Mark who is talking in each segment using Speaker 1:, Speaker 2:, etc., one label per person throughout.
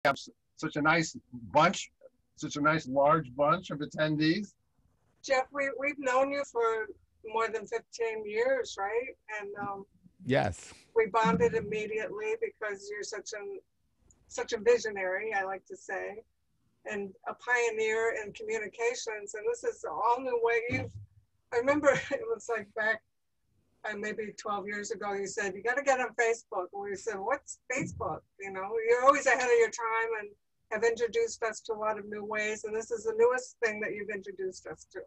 Speaker 1: have such a nice bunch, such a nice large bunch of attendees.
Speaker 2: Jeff, we've known you for more than 15 years, right? And
Speaker 3: Yes.
Speaker 2: we bonded immediately because you're such a visionary, I like to say, and a pioneer in communications. And this is all new way. I remember it was like back maybe 12 years ago, you said, you got to get on Facebook. And we said, what's Facebook? You know, you're always ahead of your time and have introduced us to a lot of new ways. And this is the newest thing that you've introduced us to.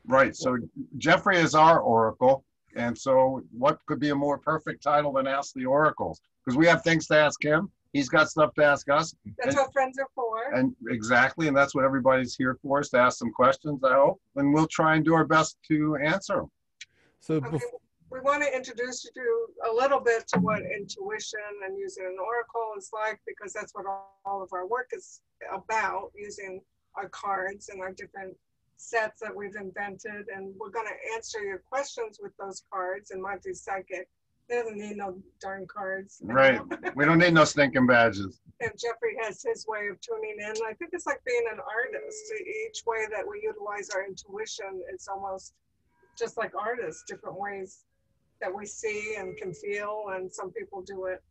Speaker 1: Right. So Jeffrey is our Oracle. And so what could be a more perfect title than Ask the Oracles? Because we have things to ask him. He's got stuff to ask us.
Speaker 2: That's what friends are for.
Speaker 1: And exactly. And that's what everybody's here for, is to ask some questions, I hope. And we'll try and do our best to answer them.
Speaker 3: So
Speaker 2: we want to introduce you a little bit to what intuition and using an oracle is like, because that's what all of our work is about, using our cards and our different sets that we've invented. And we're going to answer your questions with those cards. And Monty's psychic. He doesn't need no darn cards.
Speaker 1: Right. We don't need no stinking badges.
Speaker 2: And Jeffrey has his way of tuning in. I think it's like being an artist. Each way that we utilize our intuition, it's almost just like artists, different ways that we see and can feel. And some people do it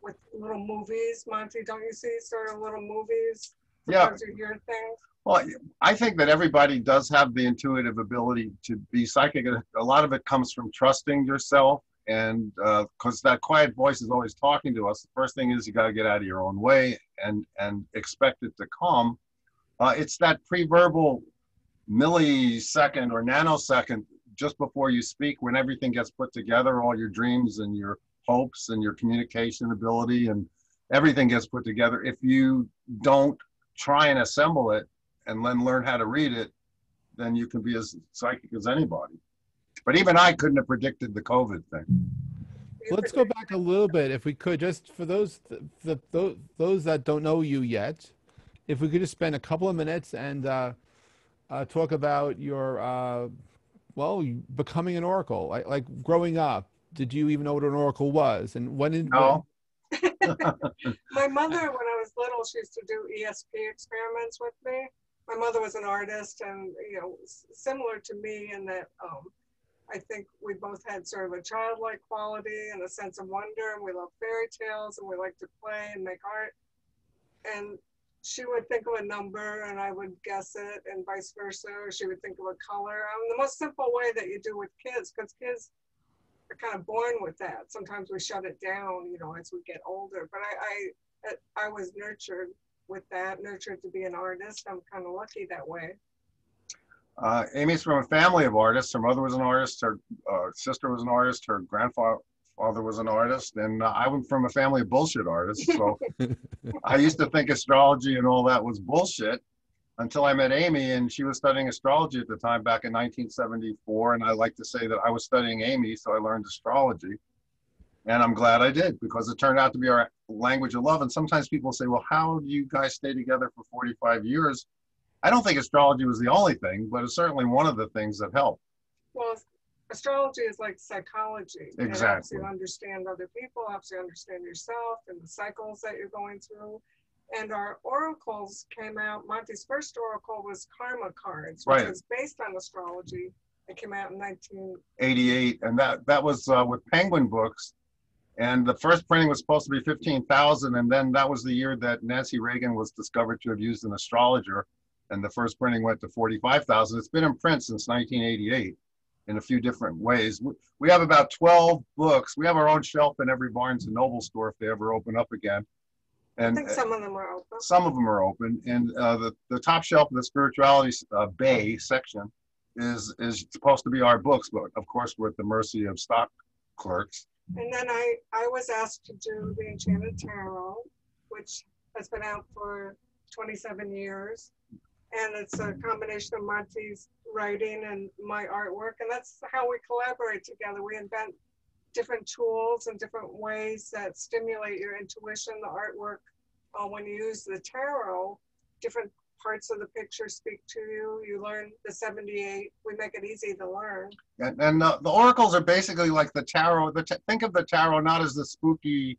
Speaker 2: with little movies. Monty, don't you see sort of little movies? Sometimes you hear things.
Speaker 1: Well, I think that everybody does have the intuitive ability to be psychic. A lot of it comes from trusting yourself. And because that quiet voice is always talking to us, the first thing is you got to get out of your own way and expect it to come. It's that pre-verbal millisecond or nanosecond just before you speak, when everything gets put together, all your dreams and your hopes and your communication ability and everything gets put together. If you don't try and assemble it and then learn how to read it, then you can be as psychic as anybody. But even I couldn't have predicted the COVID thing.
Speaker 3: Let's go back a little bit, if we could, just for those that don't know you yet, if we could just spend a couple of minutes and talk about your, becoming an oracle. Like growing up, did you even know what an oracle was? And when did...
Speaker 1: No.
Speaker 2: My mother, when I was little, she used to do ESP experiments with me. My mother was an artist, and similar to me in that I think we both had sort of a childlike quality and a sense of wonder, and we love fairy tales, and we like to play and make art. And she would think of a number, and I would guess it, and vice versa. Or she would think of a color. The most simple way that you do with kids, because kids are kind of born with that. Sometimes we shut it down, as we get older. But I was nurtured with that, nurtured to be an artist. I'm kind of lucky that way.
Speaker 1: Amy's from a family of artists. Her mother was an artist. Her sister was an artist. Her grandfather was an artist. And I went from a family of bullshit artists. So I used to think astrology and all that was bullshit until I met Amy, and she was studying astrology at the time back in 1974. And I like to say that I was studying Amy, so I learned astrology. And I'm glad I did, because it turned out to be our language of love. And sometimes people say, well, how do you guys stay together for 45 years? I don't think astrology was the only thing, but it's certainly one of the things that helped.
Speaker 2: Well, astrology is like psychology.
Speaker 1: Exactly.
Speaker 2: It helps you understand other people, helps you understand yourself and the cycles that you're going through. And our oracles came out. Monty's first oracle was Karma Cards, which was based on astrology. It came out in 1988.
Speaker 1: And that was with Penguin Books. And the first printing was supposed to be 15,000. And then that was the year that Nancy Reagan was discovered to have used an astrologer. And the first printing went to 45,000. It's been in print since 1988 in a few different ways. We have about 12 books. We have our own shelf in every Barnes and Noble store if they ever open up again. And
Speaker 2: I think some of them are open.
Speaker 1: Some of them are open. And the top shelf of the spirituality bay section is supposed to be our books, but of course we're at the mercy of stock clerks.
Speaker 2: And then I was asked to do the Enchanted Tarot, which has been out for 27 years. And it's a combination of Monty's writing and my artwork. And that's how we collaborate together. We invent different tools and different ways that stimulate your intuition, the artwork. When you use the tarot, different parts of the picture speak to you. You learn the 78. We make it easy to learn.
Speaker 1: And the oracles are basically like the tarot. Think of the tarot not as the spooky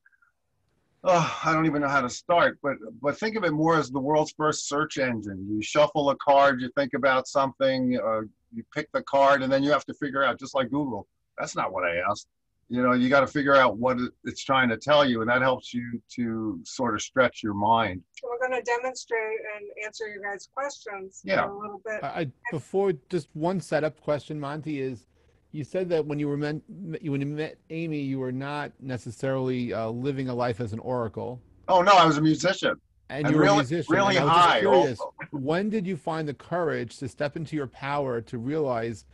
Speaker 1: Oh, I don't even know how to start, but think of it more as the world's first search engine. You shuffle a card, you think about something, you pick the card, and then you have to figure out, just like Google, that's not what I asked. You know, you got to figure out what it's trying to tell you, and that helps you to sort of stretch your mind.
Speaker 2: We're going to demonstrate and answer you guys' questions
Speaker 1: Yeah.
Speaker 2: a little bit.
Speaker 3: Before, just one setup question, Monty, is you said that when you when you met Amy, you were not necessarily living a life as an oracle,
Speaker 1: Oh no, I was a musician,
Speaker 3: and
Speaker 1: and
Speaker 3: you were a
Speaker 1: really,
Speaker 3: musician.
Speaker 1: really
Speaker 3: And I was just
Speaker 1: high
Speaker 3: curious,
Speaker 1: also.
Speaker 3: when did you find the courage to step into your power to realize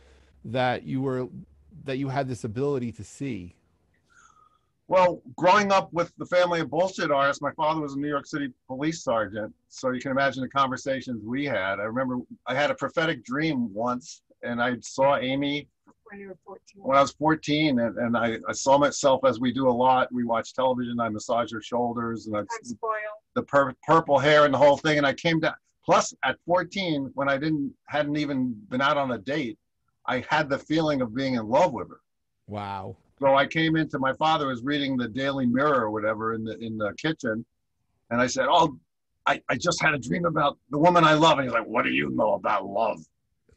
Speaker 3: that you had this ability to see?
Speaker 1: Well, growing up with the family of bullshit artists, my father was a New York City police sergeant, so you can imagine the conversations we had. I remember I had a prophetic dream once, and I saw Amy
Speaker 2: When you were 14.
Speaker 1: when I was 14, and I saw myself, as we do a lot. We watch television, I massage her shoulders, and
Speaker 2: I'm spoiled.
Speaker 1: the purple hair and the whole thing, and I came down. Plus, at 14, when I hadn't even been out on a date, I had the feeling of being in love with her.
Speaker 3: Wow.
Speaker 1: So I came into, my father was reading the Daily Mirror or whatever in the kitchen, and I said, "Oh, I just had a dream about the woman I love." And he's like, "What do you know about love?"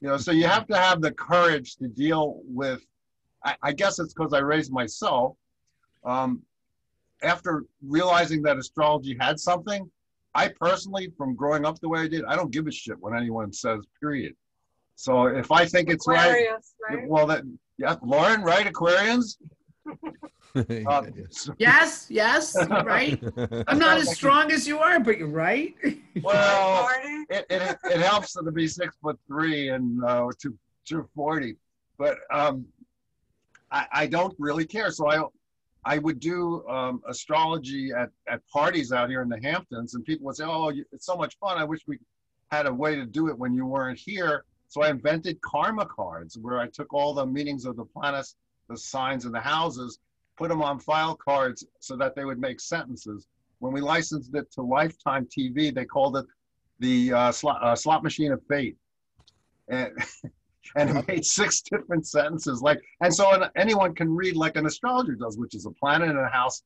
Speaker 1: You know, so you have to have the courage to deal with. I guess it's because I raised myself. After realizing that astrology had something, I personally, from growing up the way I did, I don't give a shit what anyone says. Period. So if I think it's
Speaker 2: Aquarius,
Speaker 1: right,
Speaker 2: right?
Speaker 1: well, yeah, Lauren, right? Aquarians.
Speaker 4: Yes, yes, you're right. I'm not as strong as you are, but you're right.
Speaker 1: Well,
Speaker 2: Party.
Speaker 1: it helps to be 6'3" and 240, but I don't really care. So I would do astrology at parties out here in the Hamptons, and people would say, "Oh, it's so much fun. I wish we had a way to do it when you weren't here." So I invented karma cards, where I took all the meanings of the planets, the signs, and the houses, put them on file cards so that they would make sentences. When we licensed it to Lifetime TV, they called it the slot machine of fate, and and it made 6 different sentences. And so anyone can read like an astrologer does, which is a planet in a house,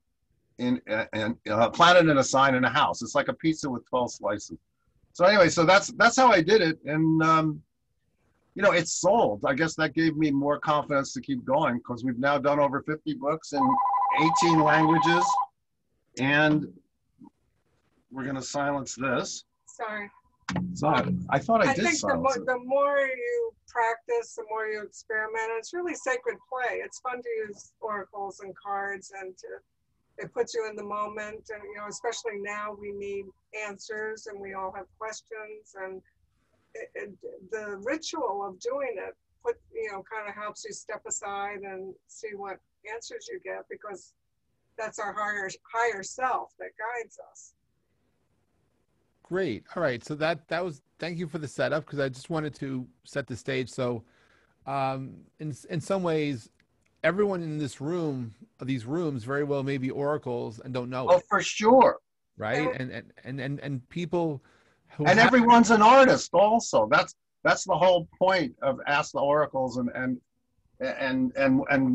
Speaker 1: in a planet and a sign in a house. It's like a pizza with 12 slices. So anyway, so that's how I did it, and it's sold. I guess that gave me more confidence to keep going, because we've now done over 50 books in 18 languages, and we're going to silence this.
Speaker 2: Sorry.
Speaker 1: So I thought I did
Speaker 2: think
Speaker 1: silence it.
Speaker 2: the more you practice, the more you experiment. It's really sacred play. It's fun to use oracles and cards, and it puts you in the moment. And especially now, we need answers, and we all have questions. And the ritual of doing it kind of helps you step aside and see what answers you get, because that's our higher self that guides us.
Speaker 3: Great. All right. So that was, thank you for the setup, because I just wanted to set the stage. So in some ways, everyone in this room, these rooms, very well may be oracles and don't know it.
Speaker 1: For sure.
Speaker 3: Right. And people who
Speaker 1: and everyone's an artist also. That's the whole point of Ask the Oracles, and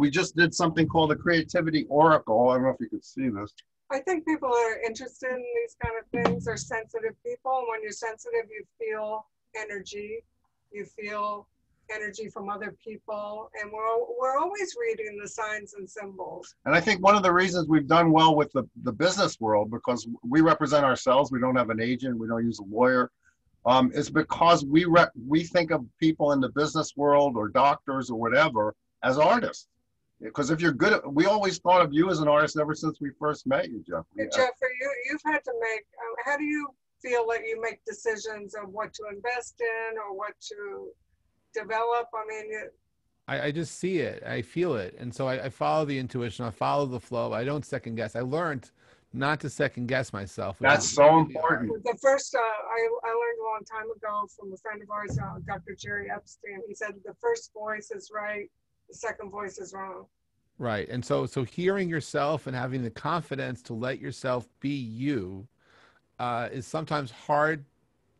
Speaker 1: we just did something called the Creativity Oracle. I don't know if you could see this.
Speaker 2: I think people are interested in these kind of things. They're sensitive people. And when you're sensitive, you feel energy. You feel energy from other people. And we're always reading the signs and symbols.
Speaker 1: And I think one of the reasons we've done well with the business world, because we represent ourselves, we don't have an agent, we don't use a lawyer, is because we think of people in the business world or doctors or whatever as artists. Because if you're good at, we always thought of you as an artist ever since we first met you, Jeffrey.
Speaker 2: Jeffrey, you've had to make, how do you feel that you make decisions of what to invest in or what to develop? I mean,
Speaker 3: I just see it, I feel it. And so I follow the intuition, I follow the flow. I don't second guess. I learned not to second guess myself.
Speaker 1: That's so really important.
Speaker 2: The first, I learned a long time ago from a friend of ours, Dr. Jerry Epstein. He said the first voice is right, the second voice is wrong.
Speaker 3: Right. And so hearing yourself and having the confidence to let yourself be you is sometimes hard,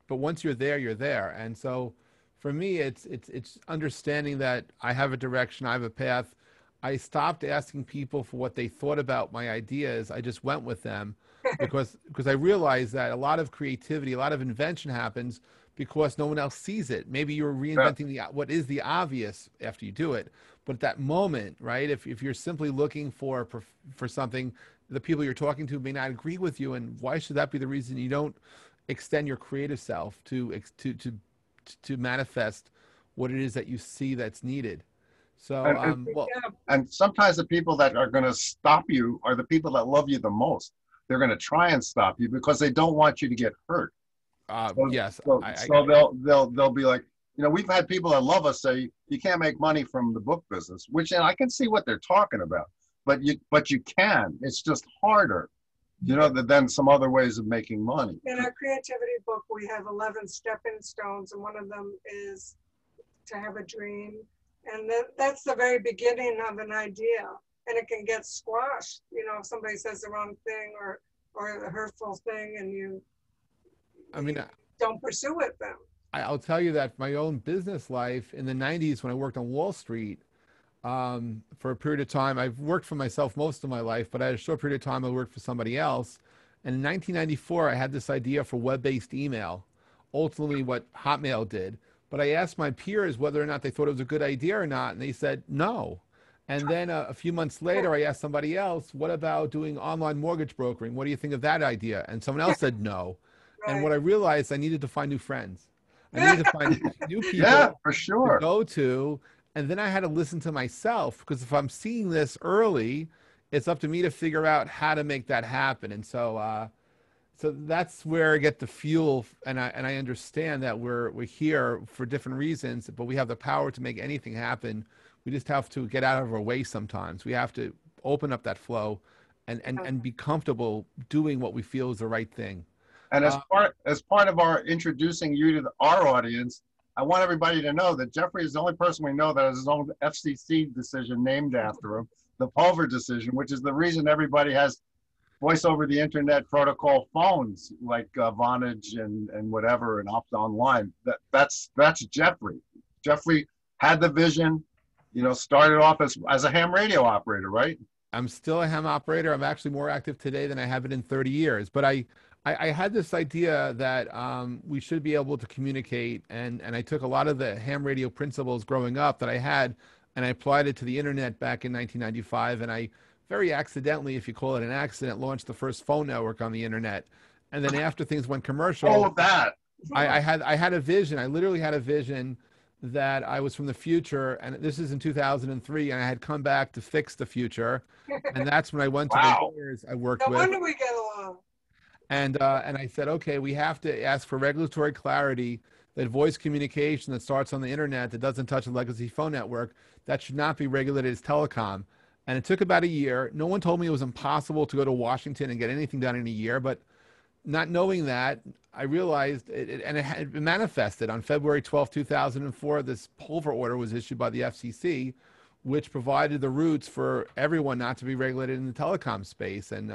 Speaker 3: but once you're there, you're there. And so for me, it's understanding that I have a direction, I have a path. I stopped asking people for what they thought about my ideas. I just went with them because I realized that a lot of creativity, a lot of invention happens because no one else sees it. Maybe you're reinventing what is the obvious after you do it. But at that moment, right, if you're simply looking for something, the people you're talking to may not agree with you, and why should that be the reason you don't extend your creative self to manifest what it is that you see that's needed? So,
Speaker 1: and sometimes the people that are going to stop you are the people that love you the most. They're going to try and stop you because they don't want you to get hurt.
Speaker 3: Yes.
Speaker 1: So they'll be like, you know, we've had people that love us say you can't make money from the book business, which, and I can see what they're talking about, but you can. It's just harder, you know, than some other ways of making money.
Speaker 2: In our creativity book, we have 11 stepping stones, and one of them is to have a dream. And that's the very beginning of an idea, and it can get squashed. You know, if somebody says the wrong thing or a hurtful thing, and you don't pursue it then.
Speaker 3: I'll tell you that my own business life in the 90s when I worked on Wall Street for a period of time, I've worked for myself most of my life, but I had a short period of time I worked for somebody else. And in 1994, I had this idea for web-based email, ultimately what Hotmail did. But I asked my peers whether or not they thought it was a good idea or not, and they said no. And then a few months later, I asked somebody else, what about doing online mortgage brokering? What do you think of that idea? And someone else said no. Right. And what I realized, I needed to find new friends. I needed to find new people
Speaker 1: for sure.
Speaker 3: to go to. And then I had to listen to myself, because if I'm seeing this early, it's up to me to figure out how to make that happen. And so so that's where I get the fuel, and I understand that we're here for different reasons, but we have the power to make anything happen. We just have to get out of our way sometimes. We have to open up that flow and be comfortable doing what we feel is the right thing.
Speaker 1: And as part of our introducing you to our audience, I want everybody to know that Jeffrey is the only person we know that has his own FCC decision named after him, the Pulver decision, which is the reason everybody has voice over the internet protocol phones like Vonage and whatever and Opt Online. That's Jeffrey. Jeffrey had the vision, you know, started off as a ham radio operator, right?
Speaker 3: I'm still a ham operator. I'm actually more active today than I have been in 30 years. But I had this idea that we should be able to communicate, and I took a lot of the ham radio principles growing up that I had, and I applied it to the internet back in 1995, and I very accidentally, if you call it an accident, launched the first phone network on the internet. And then after things went commercial,
Speaker 1: all of that,
Speaker 3: I had a vision. I literally had a vision that I was from the future, and this is in 2003, and I had come back to fix the future. And that's when I went to the lawyers I worked with.
Speaker 2: No wonder we get along.
Speaker 3: And I said, okay, we have to ask for regulatory clarity that voice communication that starts on the internet that doesn't touch a legacy phone network, that should not be regulated as telecom. And it took about a year. No one told me it was impossible to go to Washington and get anything done in a year, but not knowing that, I realized it manifested on February 12, 2004. This Pulver order was issued by the FCC, which provided the roots for everyone not to be regulated in the telecom space. And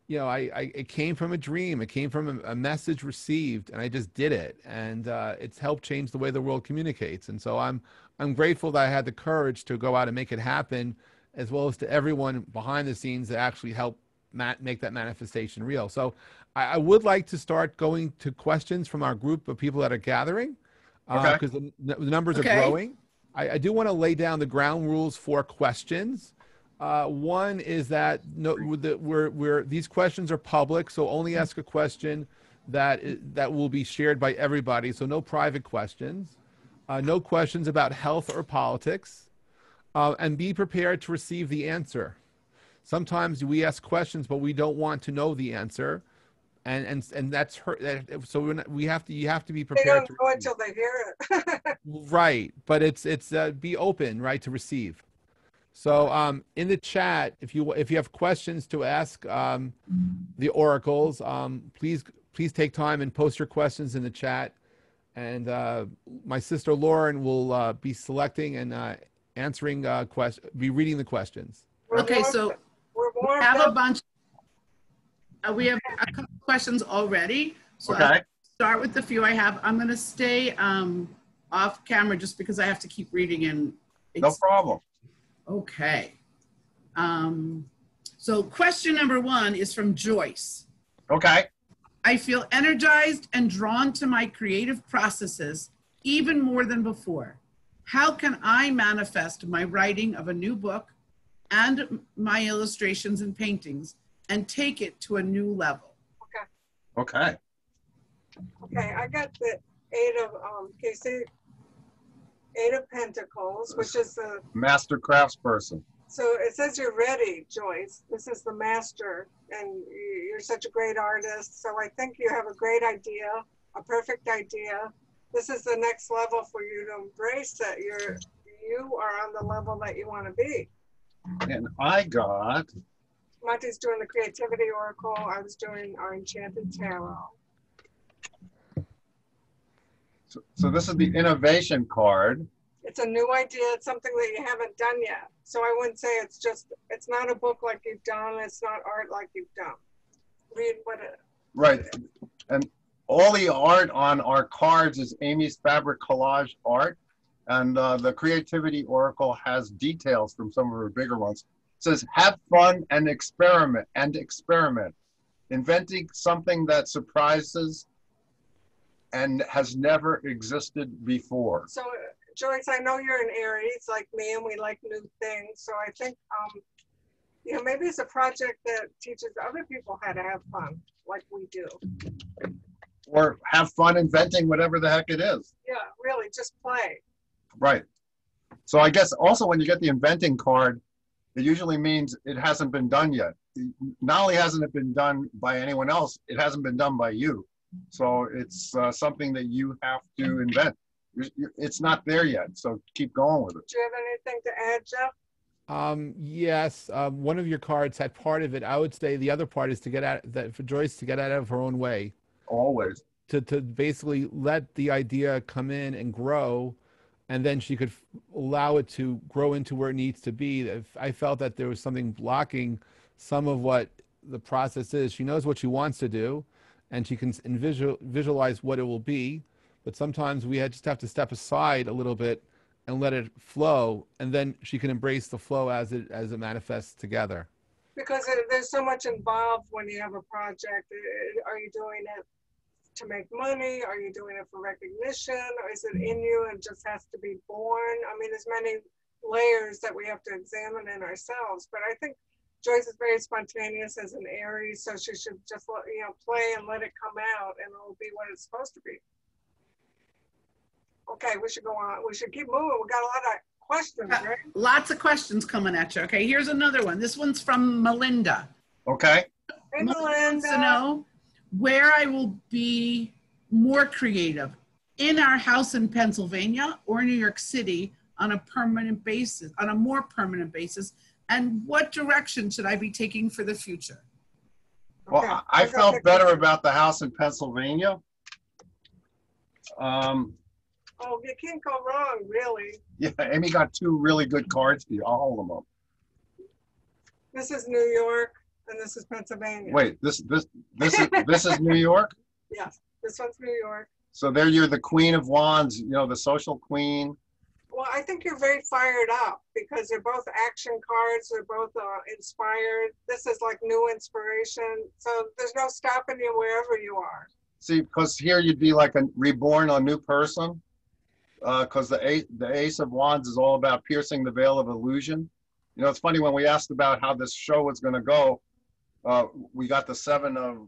Speaker 3: you know, it came from a dream. It came from a message received, and I just did it. And it's helped change the way the world communicates. And so I'm grateful that I had the courage to go out and make it happen, as well as to everyone behind the scenes that actually helped make that manifestation real. So I would like to start going to questions from our group of people that are gathering, because the numbers are growing. I do want to lay down the ground rules for questions. One is that these questions are public, so only ask a question that will be shared by everybody. So no private questions, no questions about health or politics. And be prepared to receive the answer. Sometimes we ask questions, but we don't want to know the answer, and that's hurt. So you have to be prepared.
Speaker 2: They don't know until they hear it.
Speaker 3: Right, but it's be open, right, to receive. So in the chat, if you have questions to ask the oracles, please take time and post your questions in the chat, and my sister Lauren will be selecting and answering be reading the questions.
Speaker 4: Okay, so we have a bunch. We have a couple questions already. So I'll start with the few I have. I'm going to stay off camera just because I have to keep reading. And
Speaker 1: no problem.
Speaker 4: Okay. So question number 1 is from Joyce.
Speaker 1: Okay.
Speaker 4: I feel energized and drawn to my creative processes even more than before. How can I manifest my writing of a new book and my illustrations and paintings and take it to a new level?
Speaker 1: Okay.
Speaker 2: Okay, I got the Eight of Pentacles, which is the
Speaker 1: master craftsperson.
Speaker 2: So it says you're ready, Joyce. This is the master, and you're such a great artist. So I think you have a great idea, a perfect idea. This is the next level for you to embrace that you are on the level that you want to be.
Speaker 1: And I got...
Speaker 2: Monty's doing the Creativity Oracle. I was doing our Enchanted Tarot.
Speaker 1: So this is the innovation card.
Speaker 2: It's a new idea. It's something that you haven't done yet. So I wouldn't say it's not a book like you've done. It's not art like you've done. Read what it...
Speaker 1: Right. And all the art on our cards is Amy's fabric collage art. And the Creativity Oracle has details from some of her bigger ones. It says, have fun and experiment. Inventing something that surprises and has never existed before.
Speaker 2: So, Joyce, I know you're an Aries like me, and we like new things. So I think, maybe it's a project that teaches other people how to have fun, like we do.
Speaker 1: Or have fun inventing whatever the heck it is.
Speaker 2: Yeah, really, just play.
Speaker 1: Right. So I guess also when you get the inventing card, it usually means it hasn't been done yet. Not only hasn't it been done by anyone else, it hasn't been done by you. So it's something that you have to invent. It's not there yet, so keep going with it.
Speaker 2: Do you have anything to add, Jeff?
Speaker 3: Yes, one of your cards had part of it. I would say the other part is to get out that for Joyce to get out of her own way.
Speaker 1: Always.
Speaker 3: To basically let the idea come in and grow, and then she could allow it to grow into where it needs to be. If I felt that there was something blocking some of what the process is, she knows what she wants to do, and she can visualize what it will be. But sometimes we just have to step aside a little bit and let it flow, and then she can embrace the flow as it manifests together.
Speaker 2: Because there's so much involved when you have a project. Are you doing it to make money? Are you doing it for recognition? Or is it in you and just has to be born? I mean, there's many layers that we have to examine in ourselves. But I think Joyce is very spontaneous as an Aries, so she should just play and let it come out, and it'll be what it's supposed to be. Okay, we should go on. We should keep moving. We got a lot of questions, right?
Speaker 4: Lots of questions coming at you. Okay, here's another one. This one's from Melinda.
Speaker 1: Okay.
Speaker 2: Hey, Melinda.
Speaker 4: Wants to know where I will be more creative, in our house in Pennsylvania or New York City on a more permanent basis, and what direction should I be taking for the future?
Speaker 1: Well,
Speaker 2: Okay.
Speaker 1: I felt better about the house in Pennsylvania.
Speaker 2: Oh, you can't go wrong, really.
Speaker 1: Yeah, Amy got two really good cards for you. I'll hold them up.
Speaker 2: This is New York, and this is Pennsylvania.
Speaker 1: Wait, this is New York?
Speaker 2: Yes, this one's New York.
Speaker 1: So there you're the Queen of Wands, the social queen.
Speaker 2: Well, I think you're very fired up because they're both action cards. They're both inspired. This is like new inspiration. So there's no stopping you wherever you are.
Speaker 1: See, because here you'd be like reborn, a new person. Because the Ace of Wands is all about piercing the veil of illusion. It's funny, when we asked about how this show was going to go, we got the Seven of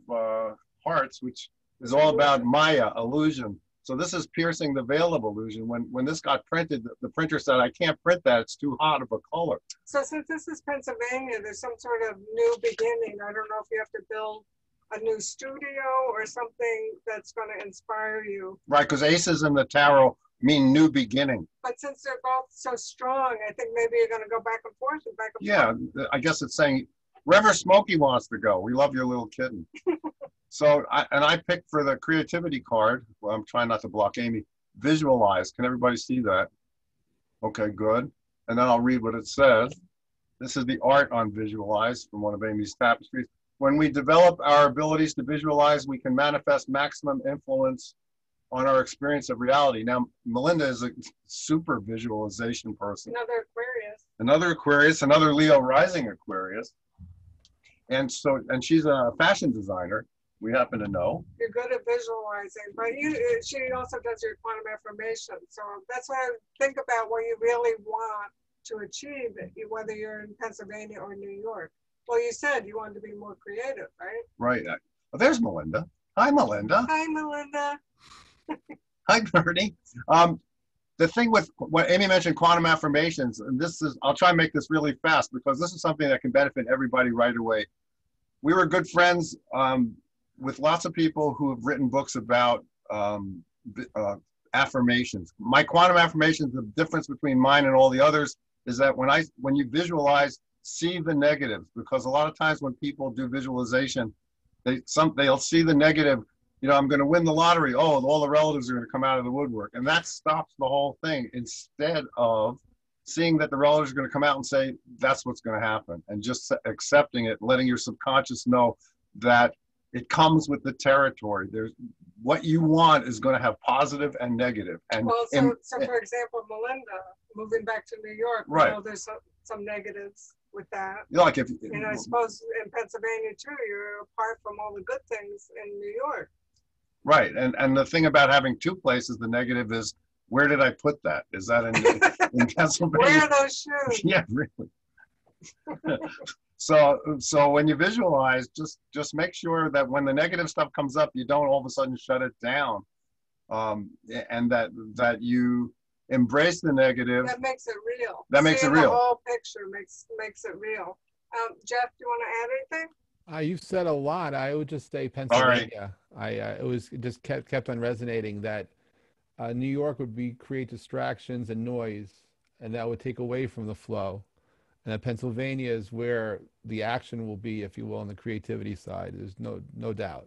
Speaker 1: Hearts, which is all about Maya, illusion. So this is piercing the veil of illusion. When this got printed, the printer said, I can't print that. It's too hot of a color.
Speaker 2: So since this is Pennsylvania, there's some sort of new beginning. I don't know if you have to build a new studio or something that's going to inspire you.
Speaker 1: Right, because aces in the tarot mean new beginning.
Speaker 2: But since they're both so strong, I think maybe you're going to go back and forth and back and forth.
Speaker 1: Yeah, I guess it's saying, wherever Smokey wants to go. We love your little kitten. So, I picked for the creativity card. Well, I'm trying not to block Amy. Visualize. Can everybody see that? Okay, good. And then I'll read what it says. This is the art on visualize from one of Amy's tapestries. When we develop our abilities to visualize, we can manifest maximum influence on our experience of reality. Now, Melinda is a super visualization person.
Speaker 2: Another Aquarius.
Speaker 1: Another Aquarius, another Leo rising Aquarius. And she's a fashion designer, we happen to know.
Speaker 2: You're good at visualizing, but she also does your quantum affirmation. So that's what I think about what you really want to achieve, whether you're in Pennsylvania or New York. Well, you said you wanted to be more creative, right?
Speaker 1: Right. Well, there's Melinda. Hi, Melinda.
Speaker 2: Hi, Melinda.
Speaker 1: Hi, Bernie. The thing with what Amy mentioned, quantum affirmations, and I'll try and make this really fast because this is something that can benefit everybody right away. We were good friends with lots of people who have written books about affirmations. My quantum affirmations, the difference between mine and all the others is that when you visualize, see the negatives, because a lot of times when people do visualization, they'll see the negative. I'm going to win the lottery. Oh, all the relatives are going to come out of the woodwork. And that stops the whole thing instead of seeing that the relatives are going to come out and say, that's what's going to happen. And just accepting it, letting your subconscious know that it comes with the territory. What you want is going to have positive and negative. And
Speaker 2: well, so for example, Melinda, moving back to New York,
Speaker 1: right.
Speaker 2: There's some negatives with that.
Speaker 1: Like
Speaker 2: I suppose in Pennsylvania too, you're apart from all the good things in New York.
Speaker 1: Right, and the thing about having two places, the negative is, where did I put that? Is that in Pennsylvania?
Speaker 2: Where are those shoes?
Speaker 1: Yeah, really. So when you visualize, just make sure that when the negative stuff comes up, you don't all of a sudden shut it down, and that you embrace the negative.
Speaker 2: That makes it real.
Speaker 1: That makes it real.
Speaker 2: The whole picture makes it real. Jeff, do you want to add anything?
Speaker 3: You've said a lot. I would just say Pennsylvania. It just kept on resonating that New York would create distractions and noise, and that would take away from the flow. And that Pennsylvania is where the action will be, if you will, on the creativity side. There's no doubt.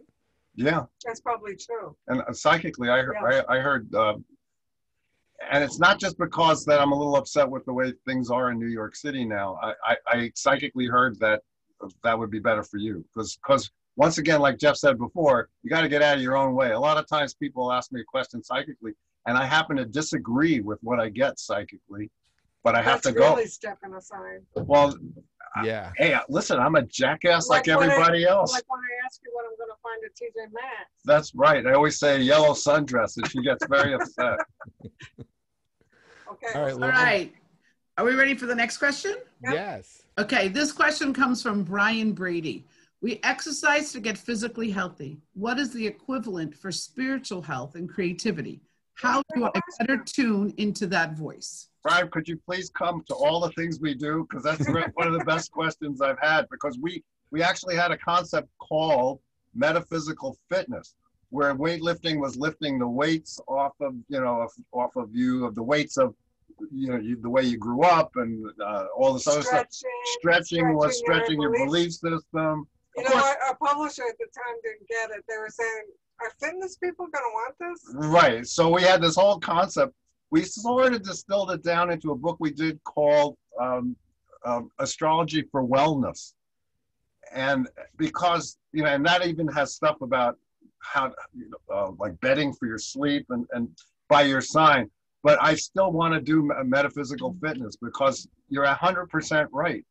Speaker 1: Yeah,
Speaker 2: that's probably true.
Speaker 1: And psychically, I heard, and it's not just because that I'm a little upset with the way things are in New York City now. I psychically heard that would be better for you, because once again, like Jeff said before, you got to get out of your own way. A lot of times people ask me a question psychically, and I happen to disagree with what I get psychically, but I have to go.
Speaker 2: That's really stepping aside.
Speaker 1: Well,
Speaker 3: yeah.
Speaker 1: Hey, listen, I'm a jackass like everybody else.
Speaker 2: Like when I ask you what I'm going to find at TJ Maxx.
Speaker 1: That's right. I always say yellow sundress, and she gets very upset.
Speaker 2: Okay.
Speaker 3: All
Speaker 4: right. Are we ready for the next question?
Speaker 3: Yes.
Speaker 4: Okay, this question comes from Brian Brady. We exercise to get physically healthy. What is the equivalent for spiritual health and creativity? How do I better tune into that voice?
Speaker 1: Brian, could you please come to all the things we do? Because that's one of the best questions I've had, because we actually had a concept called metaphysical fitness, where weightlifting was lifting the weights off of you, of the weights of the way you grew up, and all this other stuff. Stretching was stretching your belief system.
Speaker 2: Our publisher at the time didn't get it. They were saying, are fitness people going to want this?
Speaker 1: Right. So we had this whole concept. We sort of distilled it down into a book we did called Astrology for Wellness. And because, and that even has stuff about how, like betting for your sleep and by your sign. But I still want to do metaphysical fitness, because you're 100% right.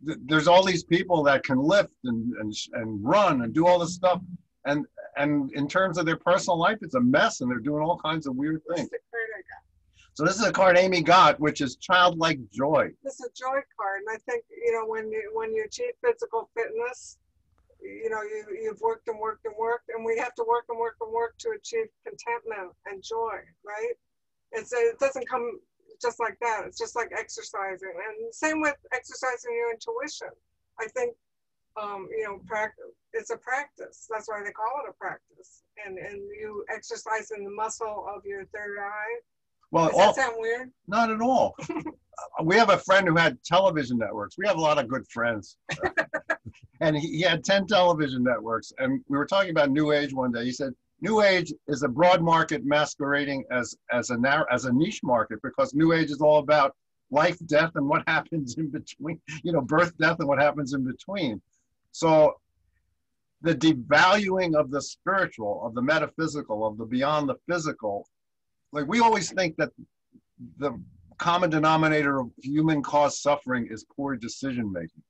Speaker 1: There's all these people that can lift and run and do all this stuff. And in terms of their personal life, it's a mess, and they're doing all kinds of weird things. So this is a card Amy got, which is childlike joy.
Speaker 2: This is a joy card. And I think, when you achieve physical fitness, you've worked and worked and worked, and we have to work and work and work to achieve contentment and joy, right? It doesn't come just like that. It's just like exercising. And same with exercising your intuition. I think, it's a practice. That's why they call it a practice. And you exercise in the muscle of your third eye.
Speaker 1: Well,
Speaker 2: does that sound weird?
Speaker 1: Not at all. We have a friend who had television networks. We have a lot of good friends. And he had 10 television networks. And we were talking about New Age one day. He said, New Age is a broad market masquerading as a niche market, because New Age is all about life, death, and what happens in between, birth, death, and what happens in between. So the devaluing of the spiritual, of the metaphysical, of the beyond the physical. Like, we always think that the common denominator of human caused suffering is poor decision making.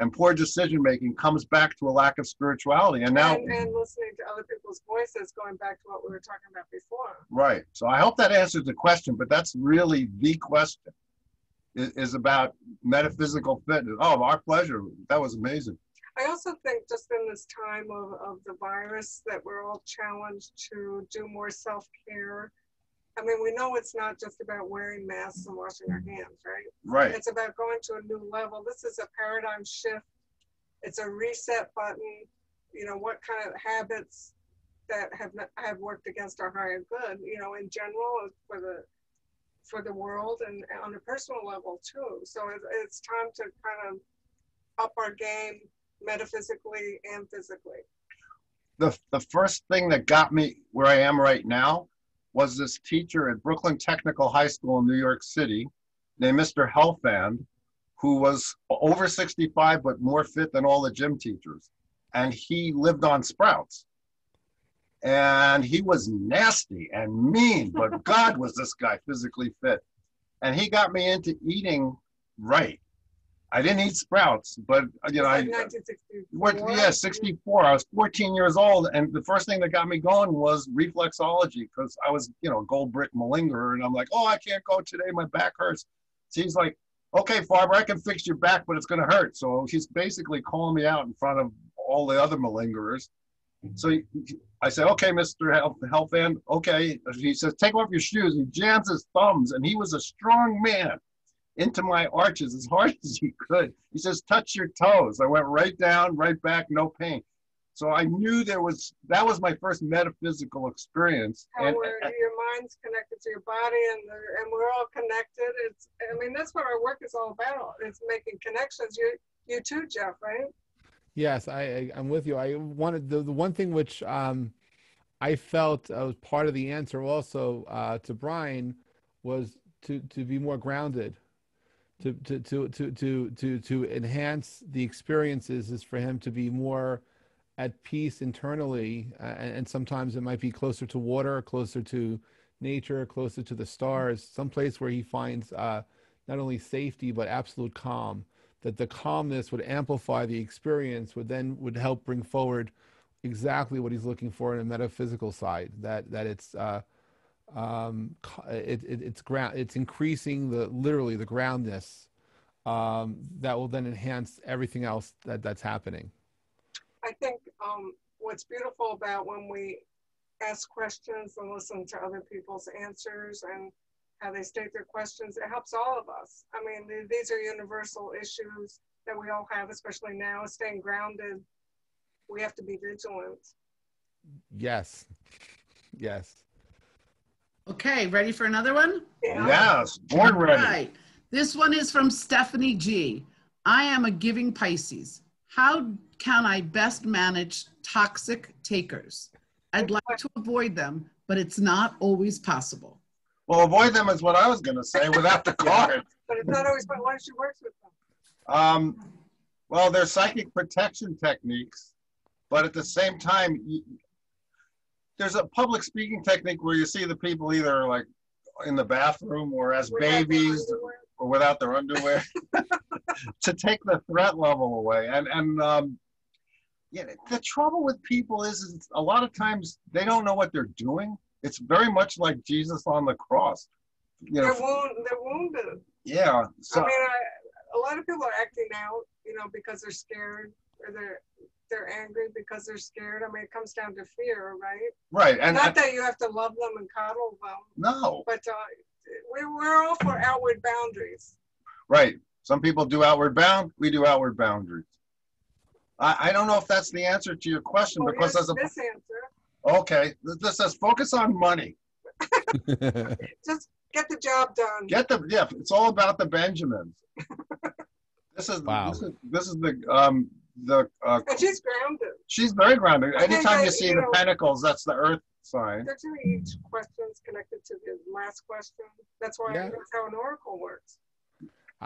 Speaker 1: And poor decision making comes back to a lack of spirituality. And now,
Speaker 2: and listening to other people's voices, going back to what we were talking about before.
Speaker 1: right. So I hope that answers the question, but that's really the question, is about metaphysical fitness. Oh, our pleasure. That was amazing.
Speaker 2: I also think just in this time of the virus that we're all challenged to do more self-care. I mean, we know it's not just about wearing masks and washing our hands, right?
Speaker 1: Right.
Speaker 2: It's about going to a new level. This is a paradigm shift. It's a reset button. You know, what kind of habits that have worked against our higher good, you know, in general for the world and on a personal level too. So it's time to kind of up our game metaphysically and physically.
Speaker 1: The first thing that got me where I am right now was this teacher at Brooklyn Technical High School in New York City named Mr. Helfand, who was over 65 but more fit than all the gym teachers. And he lived on Sprouts. And he was nasty and mean, but God, was this guy physically fit. And he got me into eating right. I didn't eat Sprouts, but you know,
Speaker 2: like 1964.
Speaker 1: Yeah, 64. I was 14 years old, and the first thing that got me going was reflexology, because I was, you know, gold brick malingerer, and I'm like, oh, I can't go today, my back hurts. So he's like, okay, Farber, I can fix your back, but it's going to hurt. So he's basically calling me out in front of all the other malingerers. So I said, okay, Mr. Helfand, okay. He says, take off your shoes. He jams his thumbs, and he was a strong man, into my arches as hard as he could. He says, touch your toes. I went right down, right back, no pain. So I knew that was my first metaphysical experience.
Speaker 2: How your mind's connected to your body, and we're all connected. I mean, that's what our work is all about. It's making connections. You too, Jeff, right?
Speaker 3: Yes, I'm with you. I wanted the one thing which I felt was part of the answer also to Brian was to be more grounded. To enhance the experiences is for him to be more at peace internally, and sometimes it might be closer to water, closer to nature, closer to the stars, someplace where he finds not only safety but absolute calm. That the calmness would amplify the experience, would help bring forward exactly what he's looking for in a metaphysical side. That it's it's increasing the groundness that will then enhance everything else that's happening.
Speaker 2: I think what's beautiful about when we ask questions and listen to other people's answers and how they state their questions, it helps all of us. I mean, these are universal issues that we all have, especially now, staying grounded. We have to be vigilant.
Speaker 3: Yes. Yes.
Speaker 4: Okay, ready for another one?
Speaker 2: Yeah.
Speaker 1: Yes, born ready.
Speaker 4: All right. This one is from Stephanie G. I am a giving Pisces. How can I best manage toxic takers? I'd like to avoid them, but it's not always possible.
Speaker 1: Well, avoid them is what I was going to say without the card.
Speaker 2: But it's not always fun. Why don't you work with them?
Speaker 1: Well, there's psychic protection techniques, but at the same time, there's a public speaking technique where you see the people either like in the bathroom or as babies or without their underwear to take the threat level away. And yeah, the trouble with people is a lot of times they don't know what they're doing. It's very much like Jesus on the cross. You know,
Speaker 2: they're wounded.
Speaker 1: Yeah. So,
Speaker 2: I mean, a lot of people are acting out, you know, because they're scared, or they're angry because they're scared. I mean, it comes down to fear, right?
Speaker 1: Right. And
Speaker 2: not that you have to love them and coddle them.
Speaker 1: No.
Speaker 2: But we're all for outward boundaries.
Speaker 1: Right. Some people do outward bound. We do outward boundaries. I don't know if that's the answer to your question,
Speaker 2: well,
Speaker 1: because
Speaker 2: this answer.
Speaker 1: Okay. This says focus on money.
Speaker 2: Just get the job done.
Speaker 1: Yeah. It's all about the Benjamins. This is
Speaker 3: wow.
Speaker 1: This is the
Speaker 2: and she's grounded.
Speaker 1: She's very grounded. Anytime you see the
Speaker 2: know,
Speaker 1: pentacles, that's the earth sign.
Speaker 2: There's each question's connected to the last question. That's why that's how an oracle works.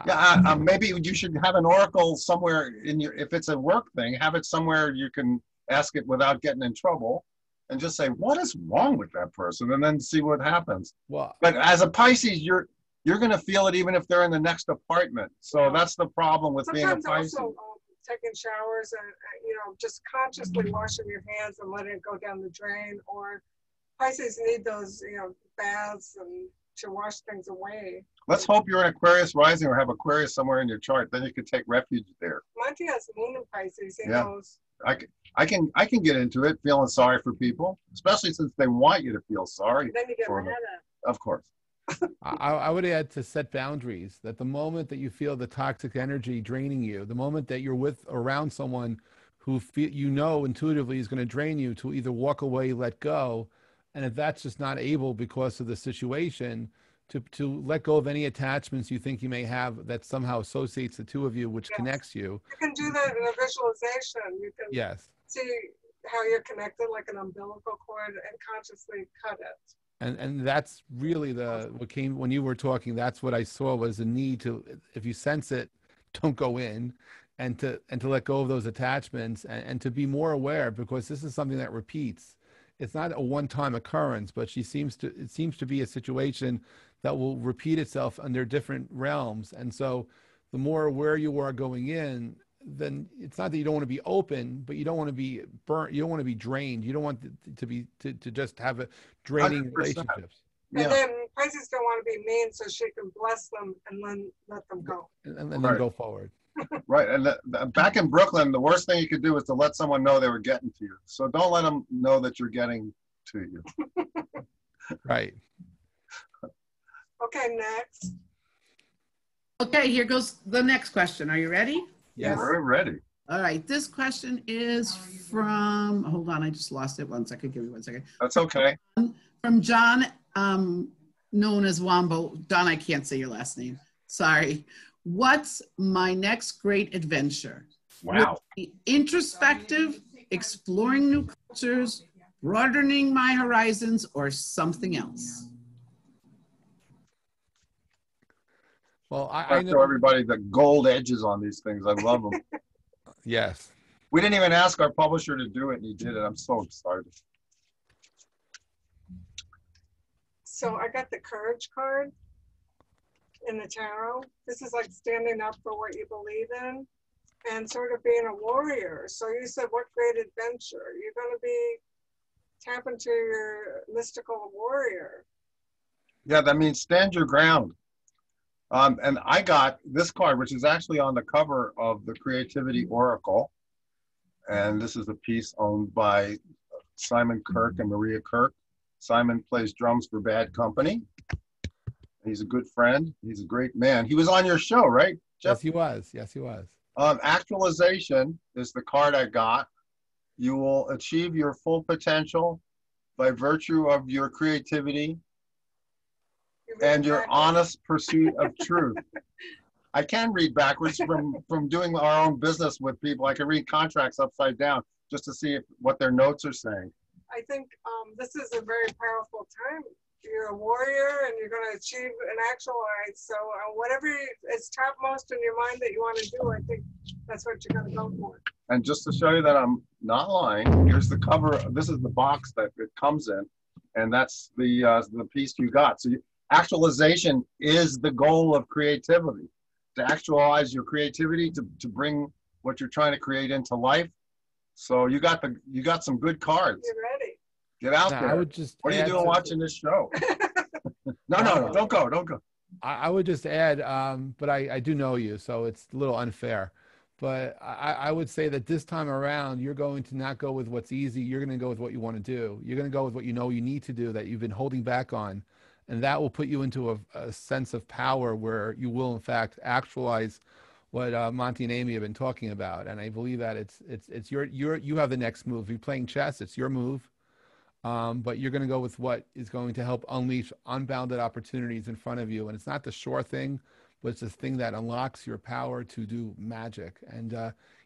Speaker 1: Yeah, maybe you should have an oracle somewhere in your. If it's a work thing, have it somewhere you can ask it without getting in trouble, and just say, what is wrong with that person? And then see what happens.
Speaker 3: Well,
Speaker 1: but as a Pisces, you're going to feel it even if they're in the next apartment. So that's the problem with being a Pisces.
Speaker 2: Also, taking showers and, just consciously washing your hands and letting it go down the drain. Or Pisces need those, baths and to wash things away.
Speaker 1: Let's hope you're in Aquarius rising or have Aquarius somewhere in your chart. Then you can take refuge there.
Speaker 2: Monty has moon in Pisces. He knows.
Speaker 1: I can get into it, feeling sorry for people, especially since they want you to feel sorry.
Speaker 2: Then you get
Speaker 1: for
Speaker 2: mad
Speaker 1: them.
Speaker 2: at.
Speaker 1: Of course.
Speaker 3: I would add to set boundaries, that the moment that you feel the toxic energy draining you, the moment that you're around someone who intuitively is going to drain you, to either walk away, let go. And if that's just not able because of the situation, to let go of any attachments you think you may have that somehow associates the two of you, which connects you.
Speaker 2: You can do that in a visualization. You can see how you're connected like an umbilical cord and consciously cut it.
Speaker 3: And that's really what came when you were talking. That's what I saw was the need to, if you sense it, don't go in, and to let go of those attachments, and to be more aware, because this is something that repeats. It's not a one-time occurrence, but it seems to be a situation that will repeat itself under different realms. And so the more aware you are going in, then it's not that you don't want to be open, but you don't want to be burnt. You don't want to be drained. You don't want to just have a draining
Speaker 1: 100%.
Speaker 3: relationships.
Speaker 2: And then Pisces don't want to be mean, so she can bless them and then let them go.
Speaker 3: And then go forward.
Speaker 1: Right. And back in Brooklyn, the worst thing you could do is to let someone know they were getting to you. So don't let them know that you're getting to you.
Speaker 3: Right.
Speaker 2: Okay, next.
Speaker 4: Okay, here goes the next question. Are you ready?
Speaker 3: Yes.
Speaker 1: We're ready.
Speaker 4: All right, this question is from, hold on, I just lost it. 1 second, give me 1 second.
Speaker 1: That's okay.
Speaker 4: From John, known as Wombo. John, I can't say your last name. Sorry. What's my next great adventure?
Speaker 1: Wow.
Speaker 4: Introspective, exploring new cultures, broadening my horizons, or something else?
Speaker 3: Well, I know
Speaker 1: show everybody the gold edges on these things. I love them.
Speaker 3: Yes.
Speaker 1: We didn't even ask our publisher to do it, and he did it. I'm so excited.
Speaker 2: So I got the courage card in the tarot. This is like standing up for what you believe in and sort of being a warrior. So you said, what great adventure? You're going to be tapping to your mystical warrior.
Speaker 1: Yeah, that means stand your ground. And I got this card, which is actually on the cover of the Creativity Oracle. And this is a piece owned by Simon Kirk and Maria Kirk. Simon plays drums for Bad Company. He's a good friend. He's a great man. He was on your show, right, Jeff?
Speaker 3: Yes, he was. Yes, he was.
Speaker 1: Actualization is the card I got. You will achieve your full potential by virtue of your creativity and your honest pursuit of truth. I can read backwards from doing our own business with people. I can read contracts upside down just to see what their notes are saying.
Speaker 2: I think this is a very powerful time. You're a warrior and you're going to achieve and actualize. So whatever is topmost in your mind that you want to do, I think that's what you're going to go for.
Speaker 1: And just to show you that I'm not lying, here's the cover. This is the box that it comes in, and that's the piece you got. So actualization is the goal of creativity, to actualize your creativity, to bring what you're trying to create into life. So you got some good cards.
Speaker 2: You're ready.
Speaker 1: Get out there.
Speaker 3: I would just
Speaker 1: what are you doing watching this show? No, don't go.
Speaker 3: I would just add, but I do know you, so it's a little unfair. But I would say that this time around, you're going to not go with what's easy. You're going to go with what you want to do. You're going to go with what you know you need to do that you've been holding back on. And that will put you into a sense of power where you will, in fact, actualize what Monty and Amy have been talking about. And I believe that it's you have the next move. You're playing chess. It's your move. But you're going to go with what is going to help unleash unbounded opportunities in front of you. And it's not the sure thing, but it's the thing that unlocks your power to do magic. And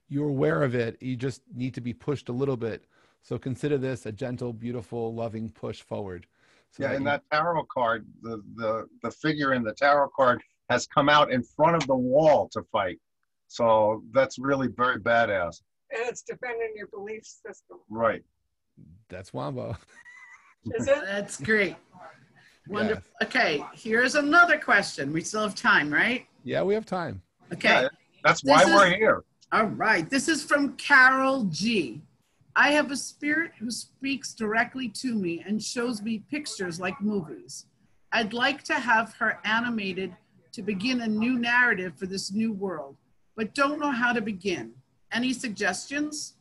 Speaker 3: you're aware of it. You just need to be pushed a little bit. So consider this a gentle, beautiful, loving push forward. So
Speaker 1: yeah, in that tarot card, the figure in the tarot card has come out in front of the wall to fight. So that's really very badass.
Speaker 2: And it's defending your belief system.
Speaker 1: Right.
Speaker 3: That's Wombo.
Speaker 2: Is it?
Speaker 4: That's great. Wonderful.
Speaker 3: Yes.
Speaker 4: Okay, here's another question. We still have time, right?
Speaker 3: Yeah, we have time.
Speaker 4: Okay.
Speaker 1: Yeah, that's why we're here.
Speaker 4: All right. This is from Carol G. I have a spirit who speaks directly to me and shows me pictures like movies. I'd like to have her animated to begin a new narrative for this new world, but don't know how to begin. Any suggestions?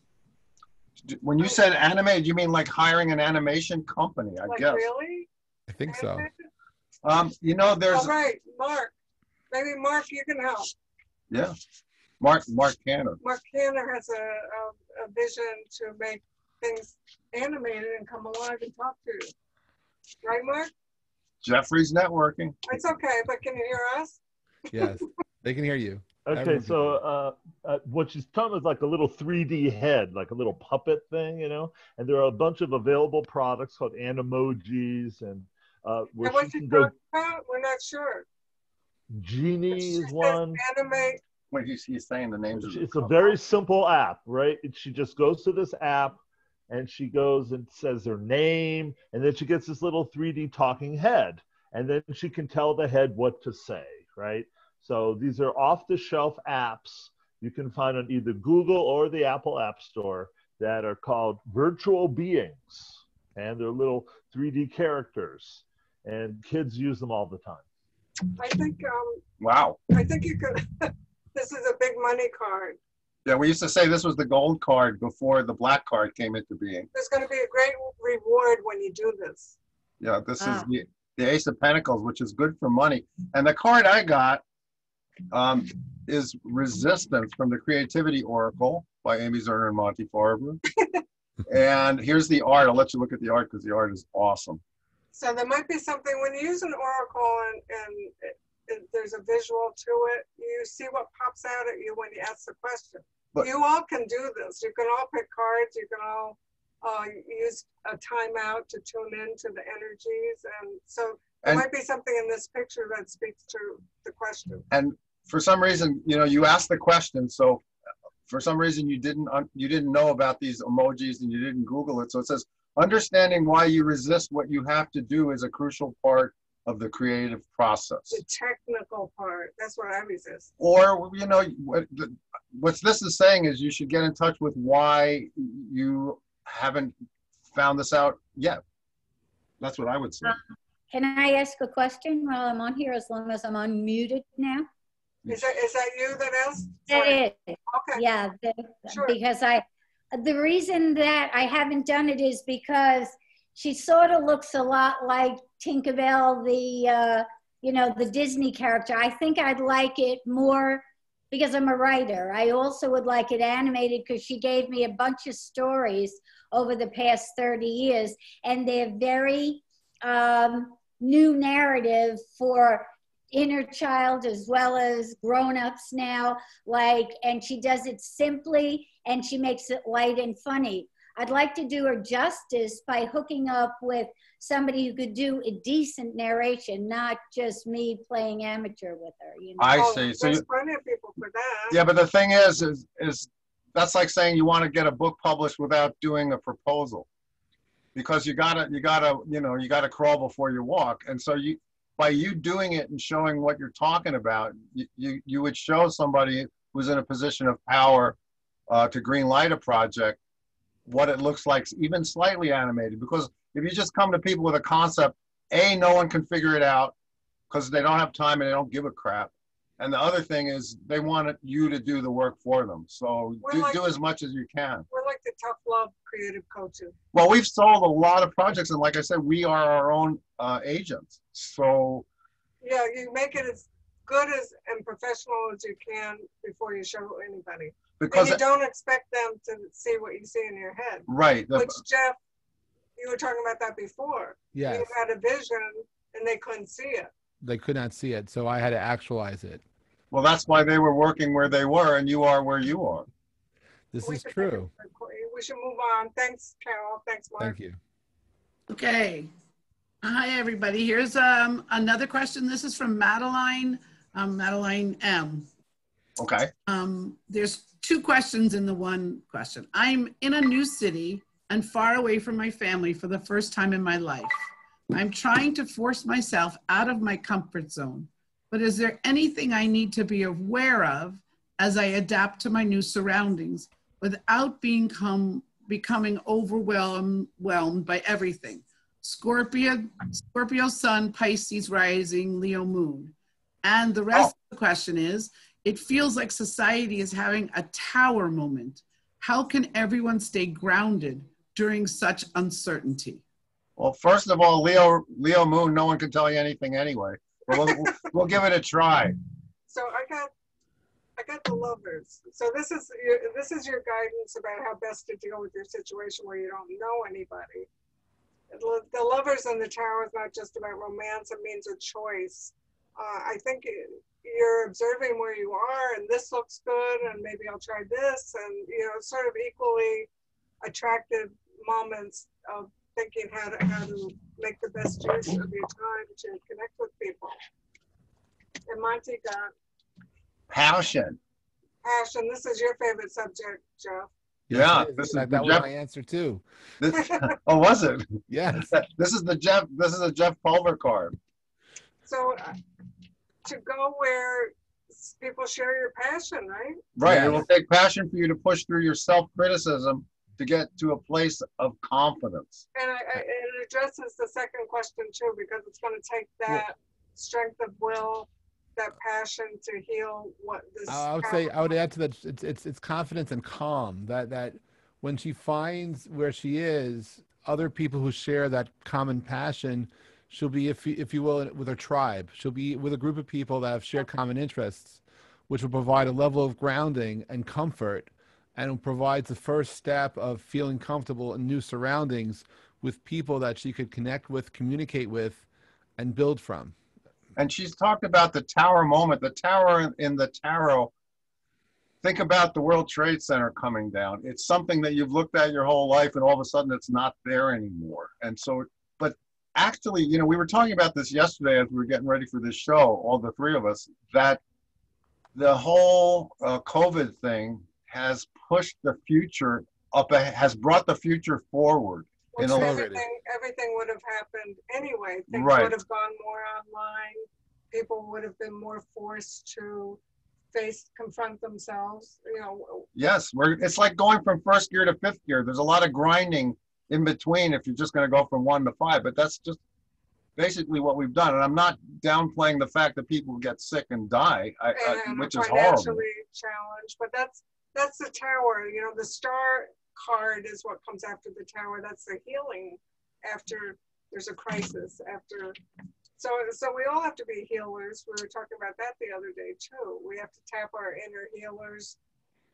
Speaker 1: When you said animated, you mean like hiring an animation company, I guess.
Speaker 2: Really?
Speaker 3: I think so.
Speaker 1: You know, there's.
Speaker 2: All right, Mark. Maybe Mark, you can help.
Speaker 1: Yeah. Mark Canner.
Speaker 2: Mark Canner has a vision to make things animated and come alive and talk to you. Right, Mark?
Speaker 1: Jeffrey's networking.
Speaker 2: It's okay, but can you hear us?
Speaker 3: Yes, they can hear you.
Speaker 5: Okay, so what she's talking is like a little 3D head, like a little puppet thing, you know. And there are a bunch of available products called Animojis, and where
Speaker 2: And what
Speaker 5: she
Speaker 2: you
Speaker 5: can go.
Speaker 2: talking about? We're not sure.
Speaker 5: Genie is one.
Speaker 2: Animate.
Speaker 1: Wait, he's saying the names of
Speaker 5: It's a very simple app, right? She just goes to this app, and she goes and says her name, and then she gets this little 3D talking head, and then she can tell the head what to say, right? So these are off-the-shelf apps you can find on either Google or the Apple App Store that are called virtual beings, and they're little 3D characters, and kids use them all the time.
Speaker 2: I think.
Speaker 1: Wow.
Speaker 2: I think you could. This is a big money card.
Speaker 1: Yeah, we used to say this was the gold card before the black card came into being.
Speaker 2: There's going to be a great reward when you do this.
Speaker 1: Yeah, this is the Ace of Pentacles, which is good for money. And the card I got is Resistance from the Creativity Oracle by Amy Zerner and Monty Farber. And here's the art. I'll let you look at the art because the art is awesome.
Speaker 2: So there might be something when you use an oracle and there's a visual to it, you see what pops out at you when you ask the question. But you all can do this. You can all pick cards. You can all use a timeout to tune into the energies. And so there might be something in this picture that speaks to the question.
Speaker 1: And for some reason, you know, you asked the question. So for some reason, you didn't know about these emojis and you didn't Google it. So it says, understanding why you resist what you have to do is a crucial part of the creative process.
Speaker 2: The technical part, that's what I resist.
Speaker 1: Or, you know, what this is saying is you should get in touch with why you haven't found this out yet. That's what I would say.
Speaker 6: Can I ask a question while I'm on here, as long as I'm unmuted now?
Speaker 2: Is that you that asked?
Speaker 6: It is.
Speaker 2: Okay.
Speaker 6: Yeah,
Speaker 2: Sure.
Speaker 6: because the reason that I haven't done it is because she sort of looks a lot like Tinkerbell, the Disney character. I think I'd like it more because I'm a writer. I also would like it animated because she gave me a bunch of stories over the past 30 years, and they're very new narrative for inner child as well as grown-ups now, and she does it simply and she makes it light and funny. I'd like to do her justice by hooking up with somebody who could do a decent narration, not just me playing amateur with her. You know?
Speaker 1: I see. So
Speaker 2: there's plenty of people for that.
Speaker 1: Yeah, but the thing is that's like saying you want to get a book published without doing a proposal, because you gotta crawl before you walk. And so by you doing it and showing what you're talking about, you would show somebody who's in a position of power to green light a project what it looks like, even slightly animated. Because if you just come to people with a concept, no one can figure it out because they don't have time and they don't give a crap. And the other thing is they want you to do the work for them. So do as much as you can.
Speaker 2: We're like the tough love creative coaches.
Speaker 1: Well, we've sold a lot of projects, and like I said, we are our own agents. So
Speaker 2: yeah, you make it as good and professional as you can before you show anybody. Because and you don't expect them to see what you see in your head.
Speaker 1: Right.
Speaker 2: Which, Jeff, you were talking about that before.
Speaker 3: Yes.
Speaker 2: You had a vision and they couldn't see it.
Speaker 3: They could not see it, so I had to actualize it.
Speaker 1: Well, that's why they were working where they were and you are where you are.
Speaker 3: This is true.
Speaker 2: We should move on. Thanks, Carol. Thanks, Mark.
Speaker 3: Thank you.
Speaker 4: Okay. Hi, everybody. Here's another question. This is from Madeline, Madeline M.
Speaker 1: Okay.
Speaker 4: There's two questions in the one question. I'm in a new city and far away from my family for the first time in my life. I'm trying to force myself out of my comfort zone, but is there anything I need to be aware of as I adapt to my new surroundings without becoming overwhelmed by everything? Scorpio sun, Pisces rising, Leo moon. And the rest of the question is, it feels like society is having a tower moment. How can everyone stay grounded during such uncertainty?
Speaker 1: Well, first of all, Leo moon, no one can tell you anything anyway. But we'll give it a try.
Speaker 2: So I got the lovers. So this is your guidance about how best to deal with your situation where you don't know anybody. The lovers and the tower is not just about romance, it means a choice. I think you're observing where you are, and this looks good, and maybe I'll try this, and sort of equally attractive moments of thinking how to make the best use of your time to connect with people. And Monty got
Speaker 1: passion.
Speaker 2: Passion. This is your favorite subject, Jeff.
Speaker 1: Yeah,
Speaker 3: that was my answer too.
Speaker 1: Oh, was it?
Speaker 3: Yes.
Speaker 1: This is a Jeff Pulver card.
Speaker 2: So to go where people share your passion, right?
Speaker 1: Right.
Speaker 3: Yes.
Speaker 1: It will take passion for you to push through your self-criticism to get to a place of confidence.
Speaker 2: And it addresses the second question too, because it's going to take that strength of will, that passion to heal what this.
Speaker 3: I would add to that. It's confidence and calm. That when she finds where she is, other people who share that common passion, she'll be, if you will, with her tribe. She'll be with a group of people that have shared common interests, which will provide a level of grounding and comfort, and provides the first step of feeling comfortable in new surroundings with people that she could connect with, communicate with, and build from.
Speaker 1: And she's talked about the tower moment. The tower in the tarot, think about the World Trade Center coming down. It's something that you've looked at your whole life, and all of a sudden it's not there anymore. And so, but actually, we were talking about this yesterday as we were getting ready for this show, all the three of us, that the whole COVID thing has pushed the future up, has brought the future forward.
Speaker 2: Which everything would have happened anyway. Things would have gone more online. People would have been more forced to confront themselves.
Speaker 1: Yes, it's like going from first gear to fifth gear. There's a lot of grinding in between if you're just going to go from 1 to 5. But that's just basically what we've done. And I'm not downplaying the fact that people get sick and die, which is horrible.
Speaker 2: Financially challenged, but that's the tower. The star card is what comes after the tower. That's the healing after there's a crisis. So we all have to be healers. We were talking about that the other day too. We have to tap our inner healers,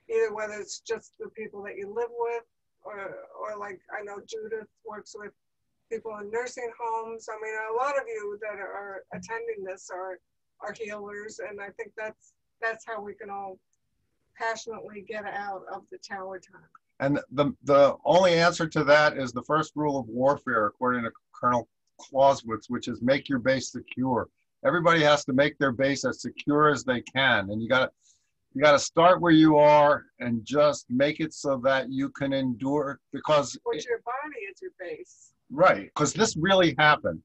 Speaker 2: either whether it's just the people that you live with, or like I know Judith works with people in nursing homes. I mean, a lot of you that are attending this are healers, and I think that's how we can all passionately get out of the tower time.
Speaker 1: And the only answer to that is the first rule of warfare, according to Colonel Clausewitz, which is make your base secure. Everybody has to make their base as secure as they can, and you got to start where you are and just make it so that you can endure. Because
Speaker 2: your body is your base.
Speaker 1: Right, because this really happened.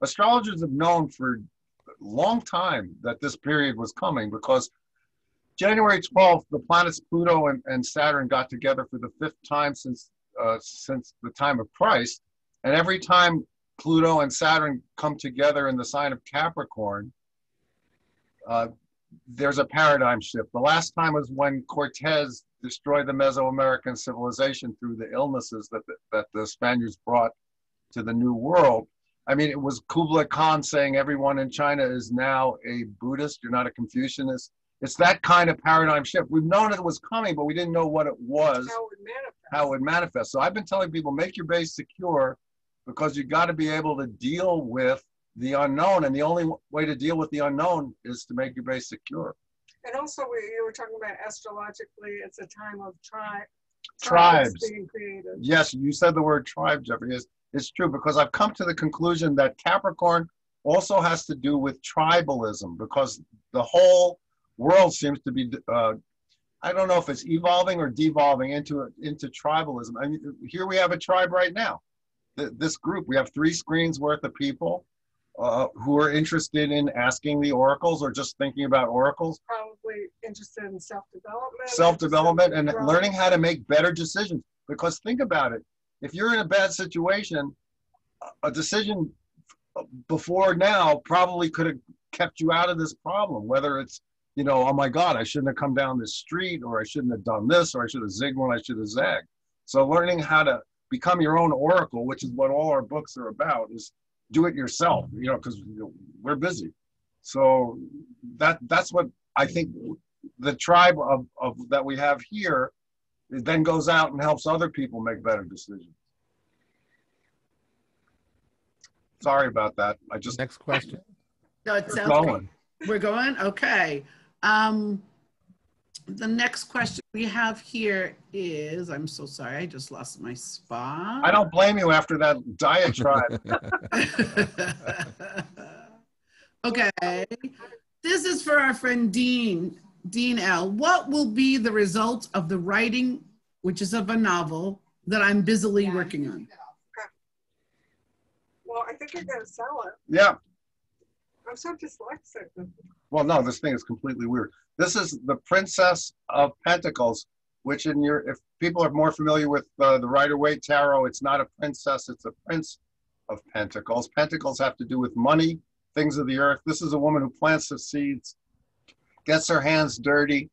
Speaker 1: Astrologers have known for a long time that this period was coming, because January 12th, the planets Pluto and Saturn got together for the 5th time since the time of Christ. And every time Pluto and Saturn come together in the sign of Capricorn, there's a paradigm shift. The last time was when Cortez destroyed the Mesoamerican civilization through the illnesses that the Spaniards brought to the New World. I mean, it was Kublai Khan saying everyone in China is now a Buddhist, you're not a Confucianist. It's that kind of paradigm shift. We've known it was coming, but we didn't know what it was, how it would manifest. So I've been telling people, make your base secure, because you got to be able to deal with the unknown. And the only way to deal with the unknown is to make your base secure.
Speaker 2: And also, you were talking about astrologically, it's a time of
Speaker 1: tribes
Speaker 2: being created.
Speaker 1: Yes, you said the word tribe, Jeffrey. It's true, because I've come to the conclusion that Capricorn also has to do with tribalism, because the whole world seems to be I don't know if it's evolving or devolving into tribalism. I mean, here we have a tribe right now. This group, we have 3 screens worth of people who are interested in asking the oracles or just thinking about oracles.
Speaker 2: Probably interested in self-development.
Speaker 1: Self-development and learning how to make better decisions. Because think about it. If you're in a bad situation, a decision before now probably could have kept you out of this problem, whether it's, you know, oh my God, I shouldn't have come down this street, or I shouldn't have done this, or I should have zigged when I should have zagged. So learning how to become your own oracle, which is what all our books are about, is do it yourself, you know, because we're busy. So that's what I think the tribe of that we have here, it then goes out and helps other people make better decisions. Sorry about that. I just
Speaker 3: Next question.
Speaker 4: No, it sounds
Speaker 1: going.
Speaker 4: good. We're going? Okay. The next question we have here is, I'm so sorry, I just lost my spot.
Speaker 1: I don't blame you after that diatribe.
Speaker 4: Okay. This is for our friend Dean L. What will be the result of the writing, which is of a novel, that I'm busily working on?
Speaker 2: Well, I think you're going to sell it.
Speaker 1: Yeah.
Speaker 2: I'm so dyslexic.
Speaker 1: Well, no, this thing is completely weird. This is the Princess of Pentacles, which if people are more familiar with the Rider-Waite Tarot, it's not a princess, it's a Prince of Pentacles. Pentacles have to do with money, things of the earth. This is a woman who plants the seeds, gets her hands dirty,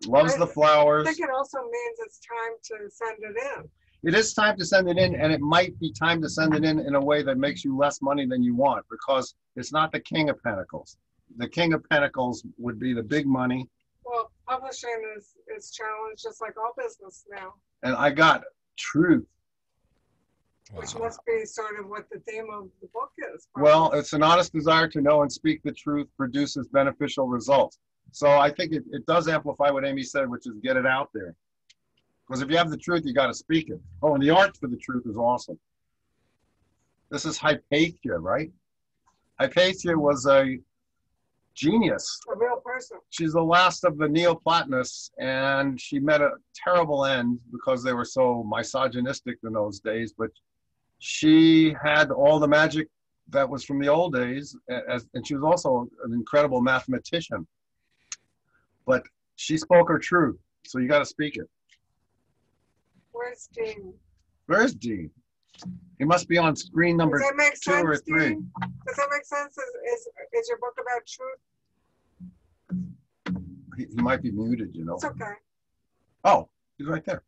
Speaker 1: loves the flowers.
Speaker 2: I think it also means it's time to send it in.
Speaker 1: It is time to send it in, and it might be time to send it in a way that makes you less money than you want, because it's not the King of Pentacles. The King of Pentacles would be the big money.
Speaker 2: Well, publishing is challenged just like all business now.
Speaker 1: And I got truth.
Speaker 2: Which must be sort of what the theme of the book is. Probably.
Speaker 1: Well, it's an honest desire to know and speak the truth produces beneficial results. So I think it does amplify what Amy said, which is get it out there. Because if you have the truth, you got to speak it. Oh, and the art for the truth is awesome. This is Hypatia, right? Hypatia was a genius.
Speaker 2: A real person.
Speaker 1: She's the last of the Neoplatonists, and she met a terrible end because they were so misogynistic in those days. But she had all the magic that was from the old days, and she was also an incredible mathematician. But she spoke her truth, so you got to speak it.
Speaker 2: Where's Dean?
Speaker 1: Where's Dean? He must be on screen number 2 or 3.
Speaker 2: Dean? Does that make sense? Is your book about truth?
Speaker 1: He might be muted, you know.
Speaker 2: It's okay.
Speaker 1: Oh, he's right there.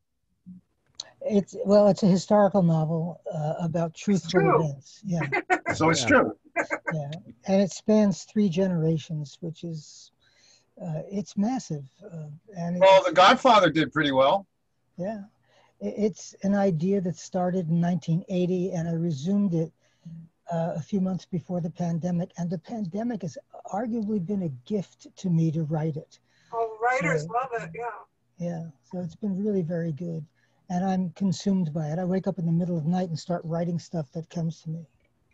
Speaker 7: It's a historical novel about truthful events. Yeah.
Speaker 1: So it's true.
Speaker 7: Yeah, and it spans 3 generations, which is it's massive.
Speaker 1: Well, The Godfather did pretty well.
Speaker 7: Yeah. It's an idea that started in 1980, and I resumed it a few months before the pandemic. And the pandemic has arguably been a gift to me to write it.
Speaker 2: Oh, writers love it, yeah.
Speaker 7: Yeah, so it's been really very good. And I'm consumed by it. I wake up in the middle of the night and start writing stuff that comes to me.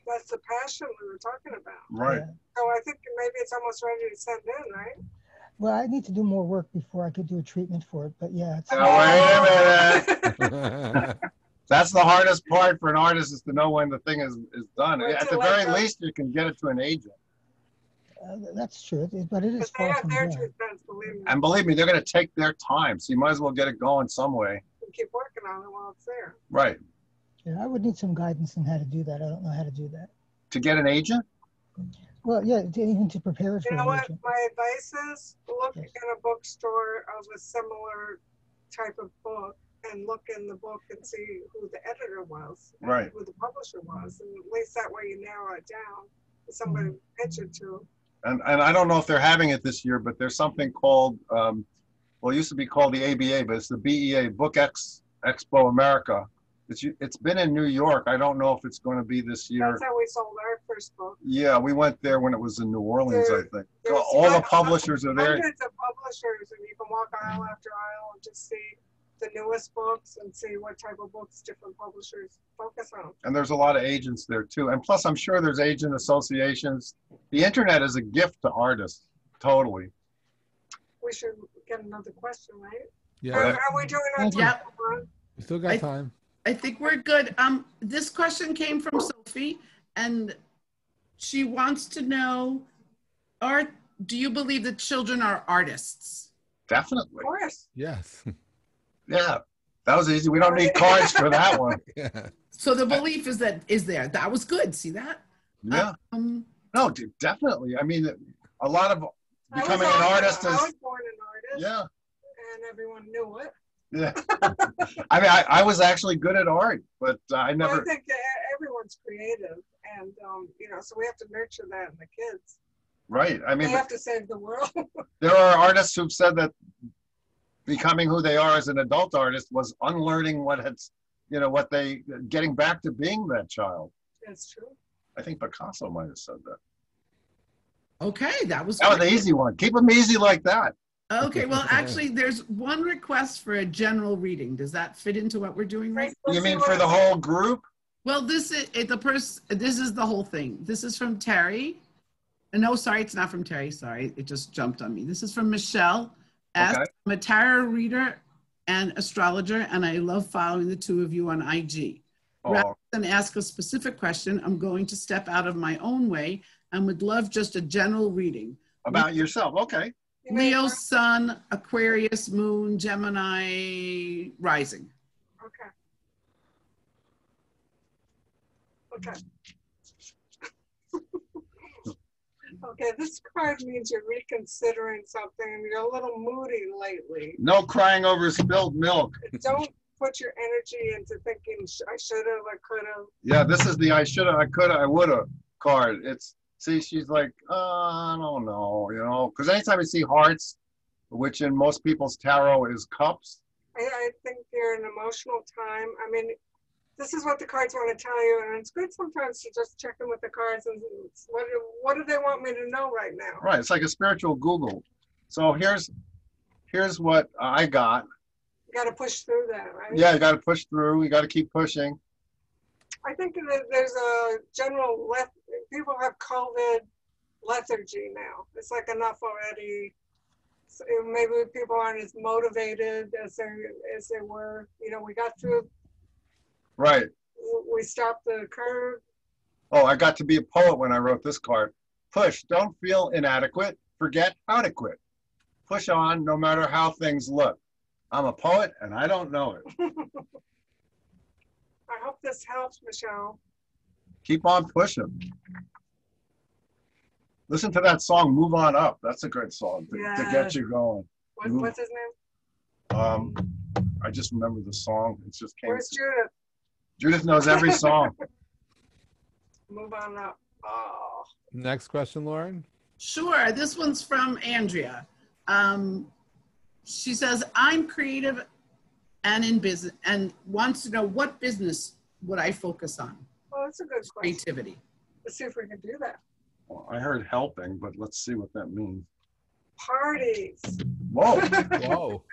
Speaker 2: That's the passion we were talking about.
Speaker 1: Right.
Speaker 7: Yeah.
Speaker 2: So I think maybe it's almost ready to send in, right?
Speaker 7: Well, I need to do more work before I could do a treatment for it, but yeah. It's,
Speaker 1: Wait a minute. That's the hardest part for an artist, is to know when the thing is done. At the very least, you can get it to an agent.
Speaker 7: That's true, but it is far from
Speaker 2: their
Speaker 7: there.
Speaker 2: truth bends, believe me.
Speaker 1: And believe me, they're going to take their time, so you might as well get it going some way.
Speaker 2: And keep working on it while it's there.
Speaker 1: Right.
Speaker 7: Yeah, I would need some guidance on how to do that. I don't know how to do that.
Speaker 1: To get an agent?
Speaker 7: Well, yeah, even to prepare it for
Speaker 2: You know
Speaker 7: an
Speaker 2: what?
Speaker 7: agent.
Speaker 2: My advice is look
Speaker 7: Yes.
Speaker 2: in a bookstore of a similar type of book and look in the book and see who the editor was, and
Speaker 1: Right.
Speaker 2: who the publisher was, and at least that way you narrow it down to somebody to pitch it to.
Speaker 1: And I don't know if they're having it this year, but there's something called, well, it used to be called the ABA, but it's the BEA, Book Expo America. It's been in New York. I don't know if it's going to be this year.
Speaker 2: That's how we sold our first book.
Speaker 1: Yeah, we went there when it was in New Orleans, I think.
Speaker 2: There's
Speaker 1: All the publishers are there.
Speaker 2: Hundreds of publishers, and you can walk aisle after aisle and just see the newest books and see what type of books different publishers focus on.
Speaker 1: And there's a lot of agents there too. And plus, I'm sure there's agent associations. The internet is a gift to artists, totally.
Speaker 2: We should get another question, right?
Speaker 3: Yeah.
Speaker 2: Are we doing our time?
Speaker 4: Yep.
Speaker 3: We still got time.
Speaker 4: I think we're good. This question came from Sophie, and she wants to know, do you believe that children are artists?
Speaker 1: Definitely.
Speaker 2: Of course.
Speaker 3: Yes.
Speaker 1: Yeah, that was easy. We don't need cards for that one.
Speaker 3: Yeah.
Speaker 4: So the belief is there. That was good. See that?
Speaker 1: Yeah. No, dude, definitely. I mean, a lot of becoming an artist is.
Speaker 2: I was born an artist.
Speaker 1: Yeah.
Speaker 2: And everyone knew it.
Speaker 1: Yeah. I mean, I was actually good at art, but I never.
Speaker 2: Well, I think everyone's creative, and so we have to nurture that in the kids.
Speaker 1: Right. I mean,
Speaker 2: they have to save the world.
Speaker 1: There are artists who've said that becoming who they are as an adult artist was unlearning getting back to being that child.
Speaker 2: That's true.
Speaker 1: I think Picasso might have said that.
Speaker 4: Okay, that was
Speaker 1: an easy one. Keep them easy like that.
Speaker 4: Okay, well, actually, there's one request for a general reading. Does that fit into what we're doing right now?
Speaker 1: You mean for the whole group?
Speaker 4: Well, this is the whole thing. This is from Terry. No, sorry, it's not from Terry. Sorry, it just jumped on me. This is from Michelle.
Speaker 1: Okay.
Speaker 4: I'm a tarot reader and astrologer, and I love following the two of you on IG. Rather than ask a specific question, I'm going to step out of my own way and would love just a general reading.
Speaker 1: About yourself, okay.
Speaker 4: Leo, Sun, Aquarius, Moon, Gemini, Rising.
Speaker 2: Okay. Okay, this card means you're reconsidering something and you're a little moody lately.
Speaker 1: No crying over spilled milk.
Speaker 2: Don't put your energy into thinking, I should have, I could have.
Speaker 1: Yeah, this is the I should have, I could have, I would have card. She's like, I don't know, because anytime you see hearts, which in most people's tarot is cups.
Speaker 2: I think you're in an emotional time. I mean, this is what the cards want to tell you, and it's good sometimes to just check in with the cards and what do they want me to know right now?
Speaker 1: Right, it's like a spiritual Google. So here's what I got.
Speaker 2: You got to push through that, right?
Speaker 1: Yeah, you got to push through. You got to keep pushing.
Speaker 2: I think that there's a general people have COVID lethargy now. It's like enough already. So maybe people aren't as motivated as they were. We got through.
Speaker 1: Right.
Speaker 2: We stopped the curve.
Speaker 1: Oh, I got to be a poet when I wrote this card. Push, don't feel inadequate. Forget how to quit. Push on no matter how things look. I'm a poet and I don't know it.
Speaker 2: I hope this helps, Michelle.
Speaker 1: Keep on pushing. Listen to that song, Move On Up. That's a great song to get you going.
Speaker 2: What's his name?
Speaker 1: I just remember the song. It just came.
Speaker 2: Where's Judith?
Speaker 1: Judith knows every song.
Speaker 2: Move on up. Oh.
Speaker 3: Next question, Lauren.
Speaker 4: Sure. This one's from Andrea. She says, I'm creative and in business and wants to know what business would I focus on?
Speaker 2: Well, that's a good question.
Speaker 4: Creativity.
Speaker 2: Let's see if we can do that.
Speaker 1: Well, I heard helping, but let's see what that means.
Speaker 2: Parties.
Speaker 1: Whoa.
Speaker 3: Whoa.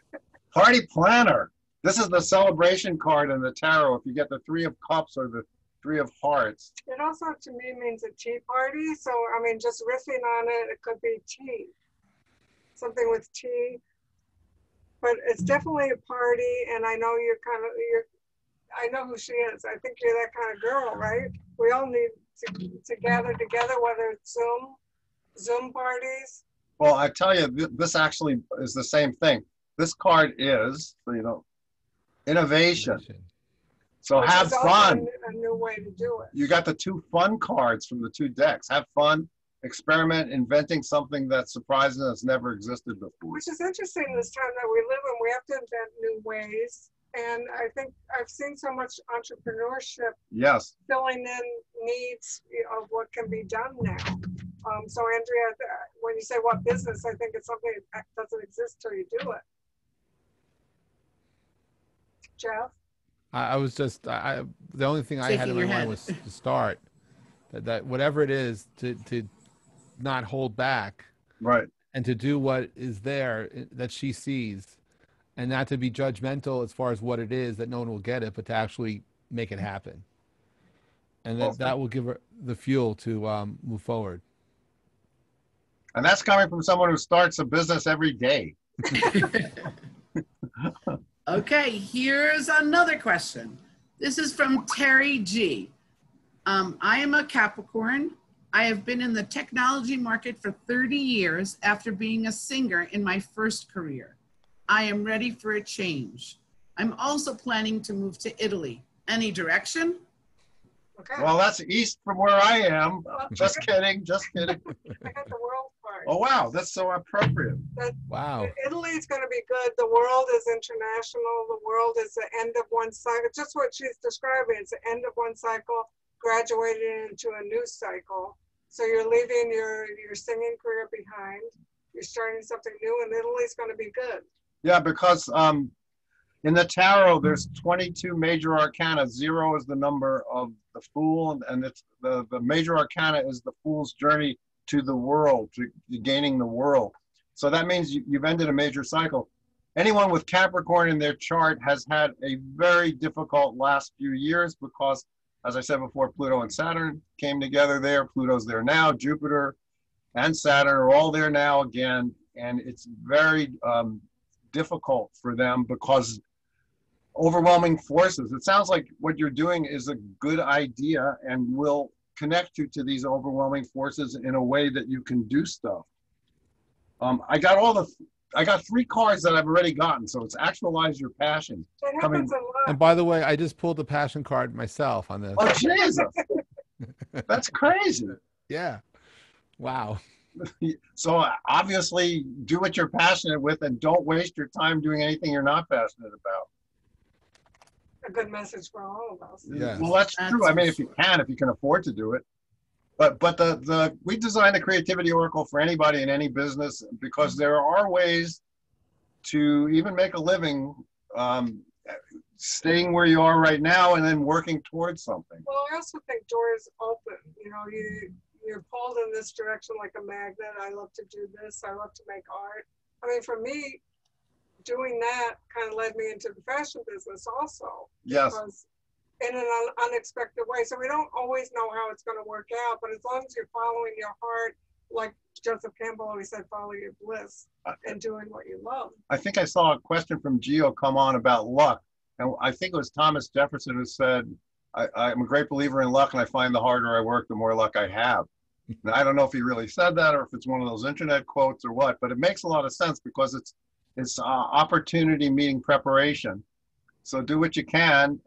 Speaker 1: Party planner. This is the celebration card in the tarot. If you get the 3 of cups or the 3 of hearts.
Speaker 2: It also, to me, means a tea party. So, I mean, just riffing on it, it could be tea. Something with tea. But it's definitely a party, and I know I know who she is. I think you're that kind of girl, right? We all need to gather together, whether it's Zoom parties.
Speaker 1: Well, I tell you, this actually is the same thing. This card is, innovation. So
Speaker 2: Which
Speaker 1: have
Speaker 2: is also
Speaker 1: fun.
Speaker 2: A new way to do it.
Speaker 1: You got the 2 fun cards from the 2 decks. Have fun, experiment, inventing something that surprises and has never existed before.
Speaker 2: Which is interesting this time that we live in. We have to invent new ways. And I think I've seen so much entrepreneurship filling in needs of what can be done now. So Andrea, when you say what business, I think it's something that doesn't exist till you do it. Jeff?
Speaker 3: I was just, the only thing I had in my mind was to start. That whatever it is, to not hold back.
Speaker 1: Right.
Speaker 3: And to do what is there that she sees. And not to be judgmental as far as what it is, that no one will get it, but to actually make it happen. And that will give her the fuel to move forward.
Speaker 1: And that's coming from someone who starts a business every day.
Speaker 4: Okay, here's another question. This is from Terry G. I am a Capricorn. I have been in the technology market for 30 years after being a singer in my first career. I am ready for a change. I'm also planning to move to Italy. Any direction?
Speaker 2: Okay.
Speaker 1: Well, that's east from where I am. Just kidding, just kidding.
Speaker 2: I got the world part.
Speaker 1: Oh, wow, that's so appropriate.
Speaker 3: Wow.
Speaker 2: Italy's going to be good. The world is international. The world is the end of one cycle. Just what she's describing. It's the end of one cycle, graduating into a new cycle. So you're leaving your singing career behind. You're starting something new, and Italy's going to be good.
Speaker 1: Yeah, because in the tarot, there's 22 major arcana. 0 is the number of the fool, and it's the major arcana is the fool's journey to the world, to gaining the world. So that means you've ended a major cycle. Anyone with Capricorn in their chart has had a very difficult last few years because, as I said before, Pluto and Saturn came together there. Pluto's there now. Jupiter and Saturn are all there now again. And it's very difficult for them because overwhelming forces. It sounds like what you're doing is a good idea and will connect you to these overwhelming forces in a way that you can do stuff. I got 3 cards that I've already gotten, so it's actualize your passion.
Speaker 2: It happens a lot.
Speaker 3: And by the way, I just pulled the passion card myself on this.
Speaker 1: Oh, Jesus. That's crazy.
Speaker 3: Yeah. Wow.
Speaker 1: So obviously do what you're passionate with and don't waste your time doing anything you're not passionate about.
Speaker 2: A good message for all of us.
Speaker 3: Yes.
Speaker 1: Well, that's true. I mean, if you can afford to do it. But we designed the Creativity Oracle for anybody in any business because there are ways to even make a living staying where you are right now and then working towards something.
Speaker 2: Well, I also think doors open. You know, you're pulled in this direction like a magnet. I love to do this. I love to make art. I mean, for me, doing that kind of led me into the fashion business also.
Speaker 1: Yes.
Speaker 2: Because in an unexpected way. So we don't always know how it's going to work out, but as long as you're following your heart, like Joseph Campbell always said, follow your bliss and doing what you love.
Speaker 1: I think I saw a question from Gio come on about luck. And I think it was Thomas Jefferson who said, I'm a great believer in luck, and I find the harder I work, the more luck I have. Now, I don't know if he really said that or if it's one of those internet quotes or what, but it makes a lot of sense because it's opportunity meeting preparation. So do what you can,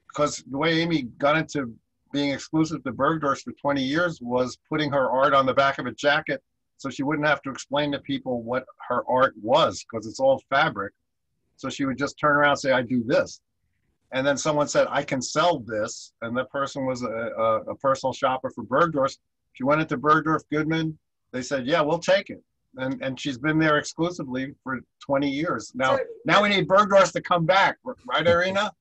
Speaker 1: because the way Amy got into being exclusive to Bergdorf's for 20 years was putting her art on the back of a jacket so she wouldn't have to explain to people what her art was because it's all fabric. So she would just turn around and say, I do this. And then someone said, I can sell this. And that person was a personal shopper for Bergdorf's. She went into Bergdorf Goodman. They said, yeah, we'll take it. And she's been there exclusively for 20 years. Now we need Bergdorf's to come back. Right, Irina?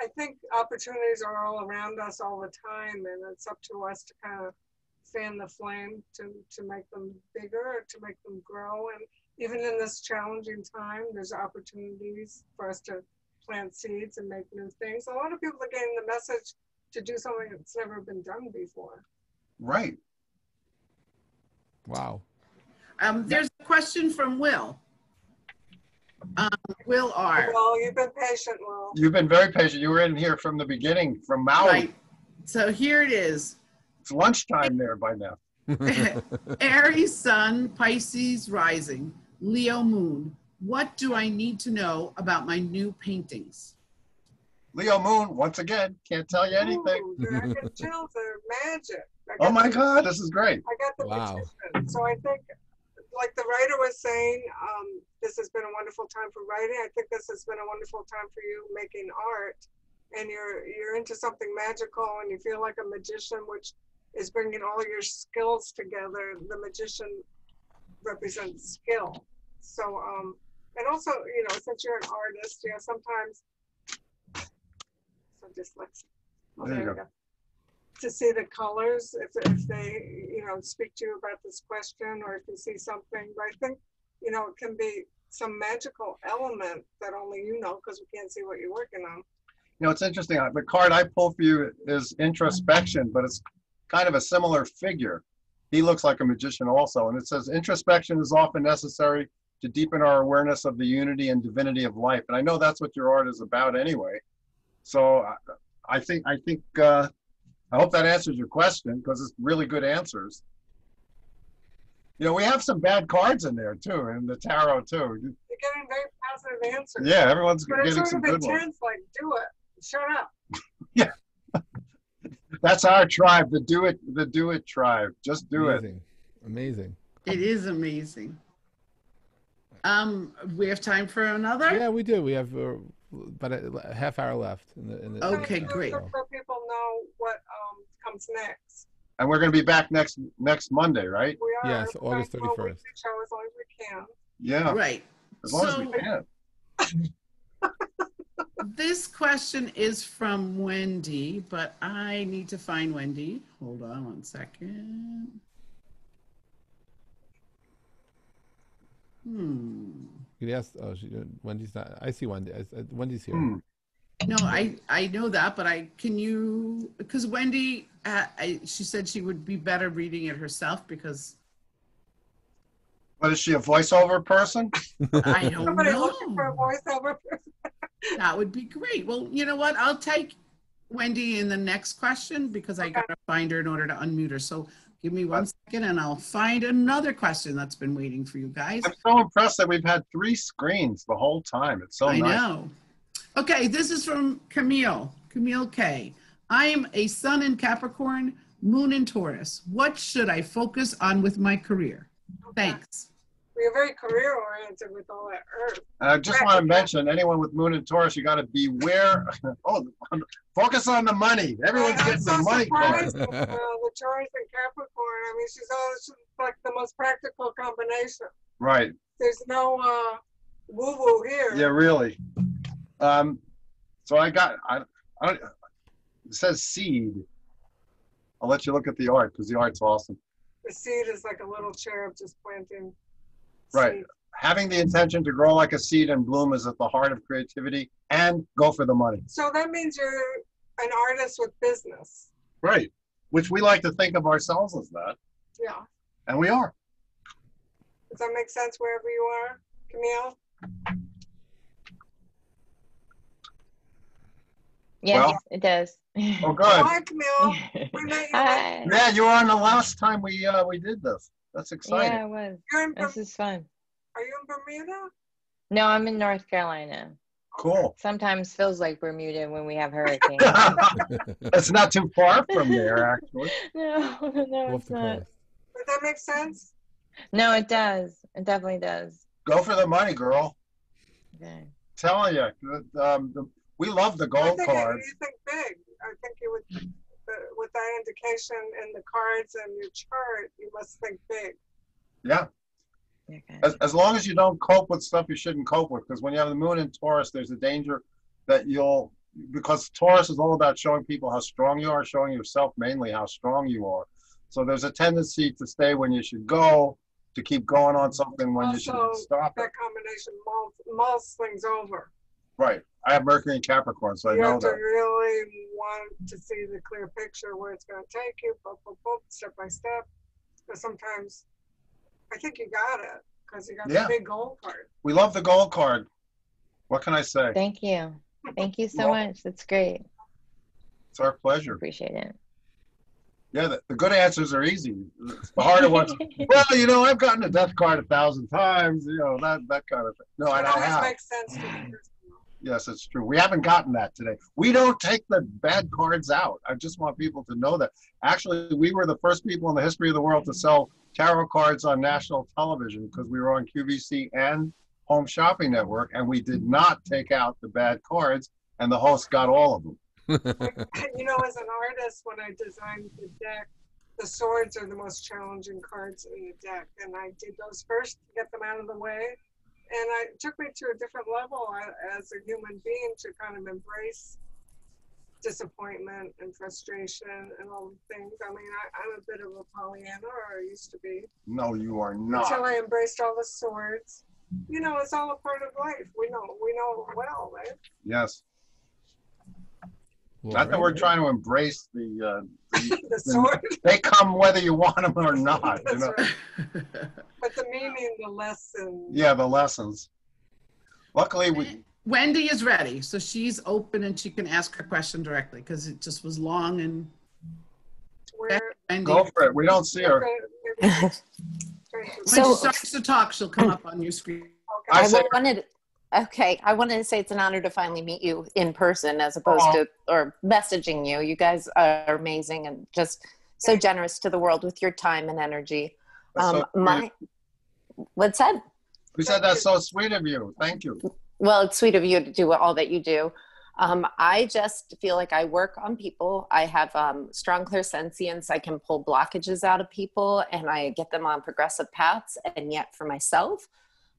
Speaker 2: I think opportunities are all around us all the time, and it's up to us to kind of fan the flame to make them bigger, to make them grow. And even in this challenging time, there's opportunities for us to plant seeds and make new things. A lot of people are getting the message to do something that's never been done before.
Speaker 1: Right.
Speaker 3: Wow.
Speaker 4: There's a question from Will. Will R.
Speaker 2: Well, you've been patient, Will.
Speaker 1: You've been very patient. You were in here from the beginning, from Maui.
Speaker 4: Right. So here it is.
Speaker 1: It's lunchtime there by now.
Speaker 4: Aries Sun, Pisces Rising, Leo Moon. What do I need to know about my new paintings?
Speaker 1: Leo Moon, once again, can't tell you anything.
Speaker 2: Ooh, I get chills. They're magic.
Speaker 1: Oh my God, this is great.
Speaker 2: I got the
Speaker 3: Wow.
Speaker 2: magician. So I think, like the writer was saying, this has been a wonderful time for writing. I think this has been a wonderful time for you making art. And you're into something magical and you feel like a magician, which is bringing all your skills together. The magician represents skill. So, and also, you know, since you're an artist, you know, sometimes, so dyslexic. Oh,
Speaker 1: There you go.
Speaker 2: To see the colors, if they, you know, speak to you about this question, or if you see something, but I think, you know, it can be some magical element that only you know, because we can't see what you're working on.
Speaker 1: You know, it's interesting. The card I pulled for you is introspection, but it's kind of a similar figure. he looks like a magician also. And it says, introspection is often necessary to deepen our awareness of the unity and divinity of life. And I know that's what your art is about anyway. So I hope that answers your question, because it's really good answers. You know, we have some bad cards in there too, in the tarot too.
Speaker 2: You're getting very positive answers.
Speaker 1: Yeah, everyone's
Speaker 2: but
Speaker 1: getting some good ones.
Speaker 2: Intense, like, do it. Shut up.
Speaker 1: Yeah. That's our tribe, the do it tribe. Just do
Speaker 3: Amazing. Amazing.
Speaker 4: It is amazing. We have time for another?
Speaker 3: Yeah, we do. We have about a half hour left.
Speaker 4: Okay, great.
Speaker 2: So people know what comes next.
Speaker 1: And we're going to be back next Monday, right?
Speaker 2: We are.
Speaker 3: Yes, August 31st.
Speaker 2: Show as long as we can.
Speaker 1: Yeah.
Speaker 4: Right.
Speaker 1: As long as we can.
Speaker 4: This question is from Wendy, but I need to find Wendy. Hold on one second.
Speaker 3: You ask, Wendy's not. I see Wendy. Wendy's here.
Speaker 4: No, I know that, but because Wendy, she said she would be better reading it herself because.
Speaker 1: But is she a voiceover person?
Speaker 4: I don't
Speaker 2: Somebody
Speaker 4: know.
Speaker 2: looking for a voiceover person.
Speaker 4: That would be great. Well, you know what? I'll take Wendy in the next question because I got to find her in order to unmute her. So give me 1 second and I'll find another question that's been waiting for you guys.
Speaker 1: I'm so impressed that we've had 3 screens the whole time. It's so nice.
Speaker 4: I know. Okay, this is from Camille K. I am a sun in Capricorn, moon in Taurus. What should I focus on with my career? Thanks.
Speaker 2: We are very career oriented with all that earth.
Speaker 1: I just want to mention, anyone with moon and Taurus, you got to beware. Focus on the money. Everyone's getting the money card.
Speaker 2: The Taurus and Capricorn. I mean, she's like the most practical combination.
Speaker 1: Right.
Speaker 2: There's no woo-woo here.
Speaker 1: Yeah, really. So it says seed. I'll let you look at the art because the art's awesome.
Speaker 2: The seed is like a little cherub just planting.
Speaker 1: Right.
Speaker 2: Seed.
Speaker 1: Having the intention to grow like a seed and bloom is at the heart of creativity, and go for the money.
Speaker 2: So that means you're an artist with business.
Speaker 1: Right. Which we like to think of ourselves as that.
Speaker 2: Yeah.
Speaker 1: And we are.
Speaker 2: Does that make sense wherever you are, Camille?
Speaker 8: Yes,
Speaker 1: Well,
Speaker 8: it does.
Speaker 1: Oh, good.
Speaker 2: Hi, Camille. We met you.
Speaker 8: Hi.
Speaker 1: Yeah, you were on the last time we did this. That's exciting.
Speaker 8: Yeah, it was.
Speaker 2: You're in
Speaker 8: This is fun.
Speaker 2: Are you in Bermuda?
Speaker 8: No, I'm in North Carolina.
Speaker 1: Cool.
Speaker 8: Sometimes feels like Bermuda when we have hurricanes.
Speaker 1: It's not too far from there, actually.
Speaker 8: No, it's not.
Speaker 2: Does that make sense?
Speaker 8: No, it does. It definitely does.
Speaker 1: Go for the money, girl.
Speaker 8: Okay.
Speaker 1: Telling you, we love the gold cards.
Speaker 2: You think big. I think you would, with that indication in the cards and your chart, you must think big.
Speaker 1: Yeah.
Speaker 8: Okay.
Speaker 1: As long as you don't cope with stuff you shouldn't cope with, because when you have the moon in Taurus, there's a danger that because Taurus is all about showing people how strong you are, showing yourself mainly how strong you are. So there's a tendency to stay when you should go, to keep going on something when you should stop it.
Speaker 2: That combination mulls things over.
Speaker 1: Right. I have Mercury in Capricorn, so I know that.
Speaker 2: You have to really want to see the clear picture where it's going to take you, step by step. But sometimes, I think you got it, because you got the big gold card.
Speaker 1: We love the gold card. What can I say?
Speaker 8: Thank you. Thank you so much. That's great.
Speaker 1: It's our pleasure.
Speaker 8: Appreciate it.
Speaker 1: Yeah, the good answers are easy. The harder ones, well, I've gotten a death card 1,000 times, that kind of thing. No, I don't have.
Speaker 2: Makes sense to me.
Speaker 1: Yes, it's true. We haven't gotten that today. We don't take the bad cards out. I just want people to know that. Actually, we were the first people in the history of the world to sell tarot cards on national television because we were on QVC and Home Shopping Network, and we did not take out the bad cards, and the host got all of them.
Speaker 2: As an artist, when I designed the deck, the swords are the most challenging cards in the deck, and I did those first to get them out of the way. And it took me to a different level as a human being to kind of embrace disappointment and frustration and all the things. I mean, I'm a bit of a Pollyanna, or I used to be.
Speaker 1: No, you are not.
Speaker 2: Until I embraced all the swords. It's all a part of life. We know it well, right?
Speaker 1: Yes. Not that we're trying to embrace the
Speaker 2: The sword.
Speaker 1: they come whether you want them or not. You
Speaker 2: That's
Speaker 1: know?
Speaker 2: right. But the meaning, the lesson.
Speaker 1: Yeah, the lessons. Luckily, we.
Speaker 4: Wendy is ready, so she's open and she can ask her question directly because it just was long and. Wendy.
Speaker 1: Go for it. We don't see her.
Speaker 4: When
Speaker 9: So-
Speaker 4: she starts to talk, she'll come up on your screen.
Speaker 1: I say,
Speaker 9: I wanted to say it's an honor to finally meet you in person as opposed to or messaging you. You guys are amazing and just so generous to the world with your time and energy.
Speaker 1: so
Speaker 9: What's that?
Speaker 1: we said that's so sweet of you. Thank you.
Speaker 9: Well, it's sweet of you to do all that you do. I just feel like I work on people. I have strong clairsentience. I can pull blockages out of people and I get them on progressive paths. And yet for myself,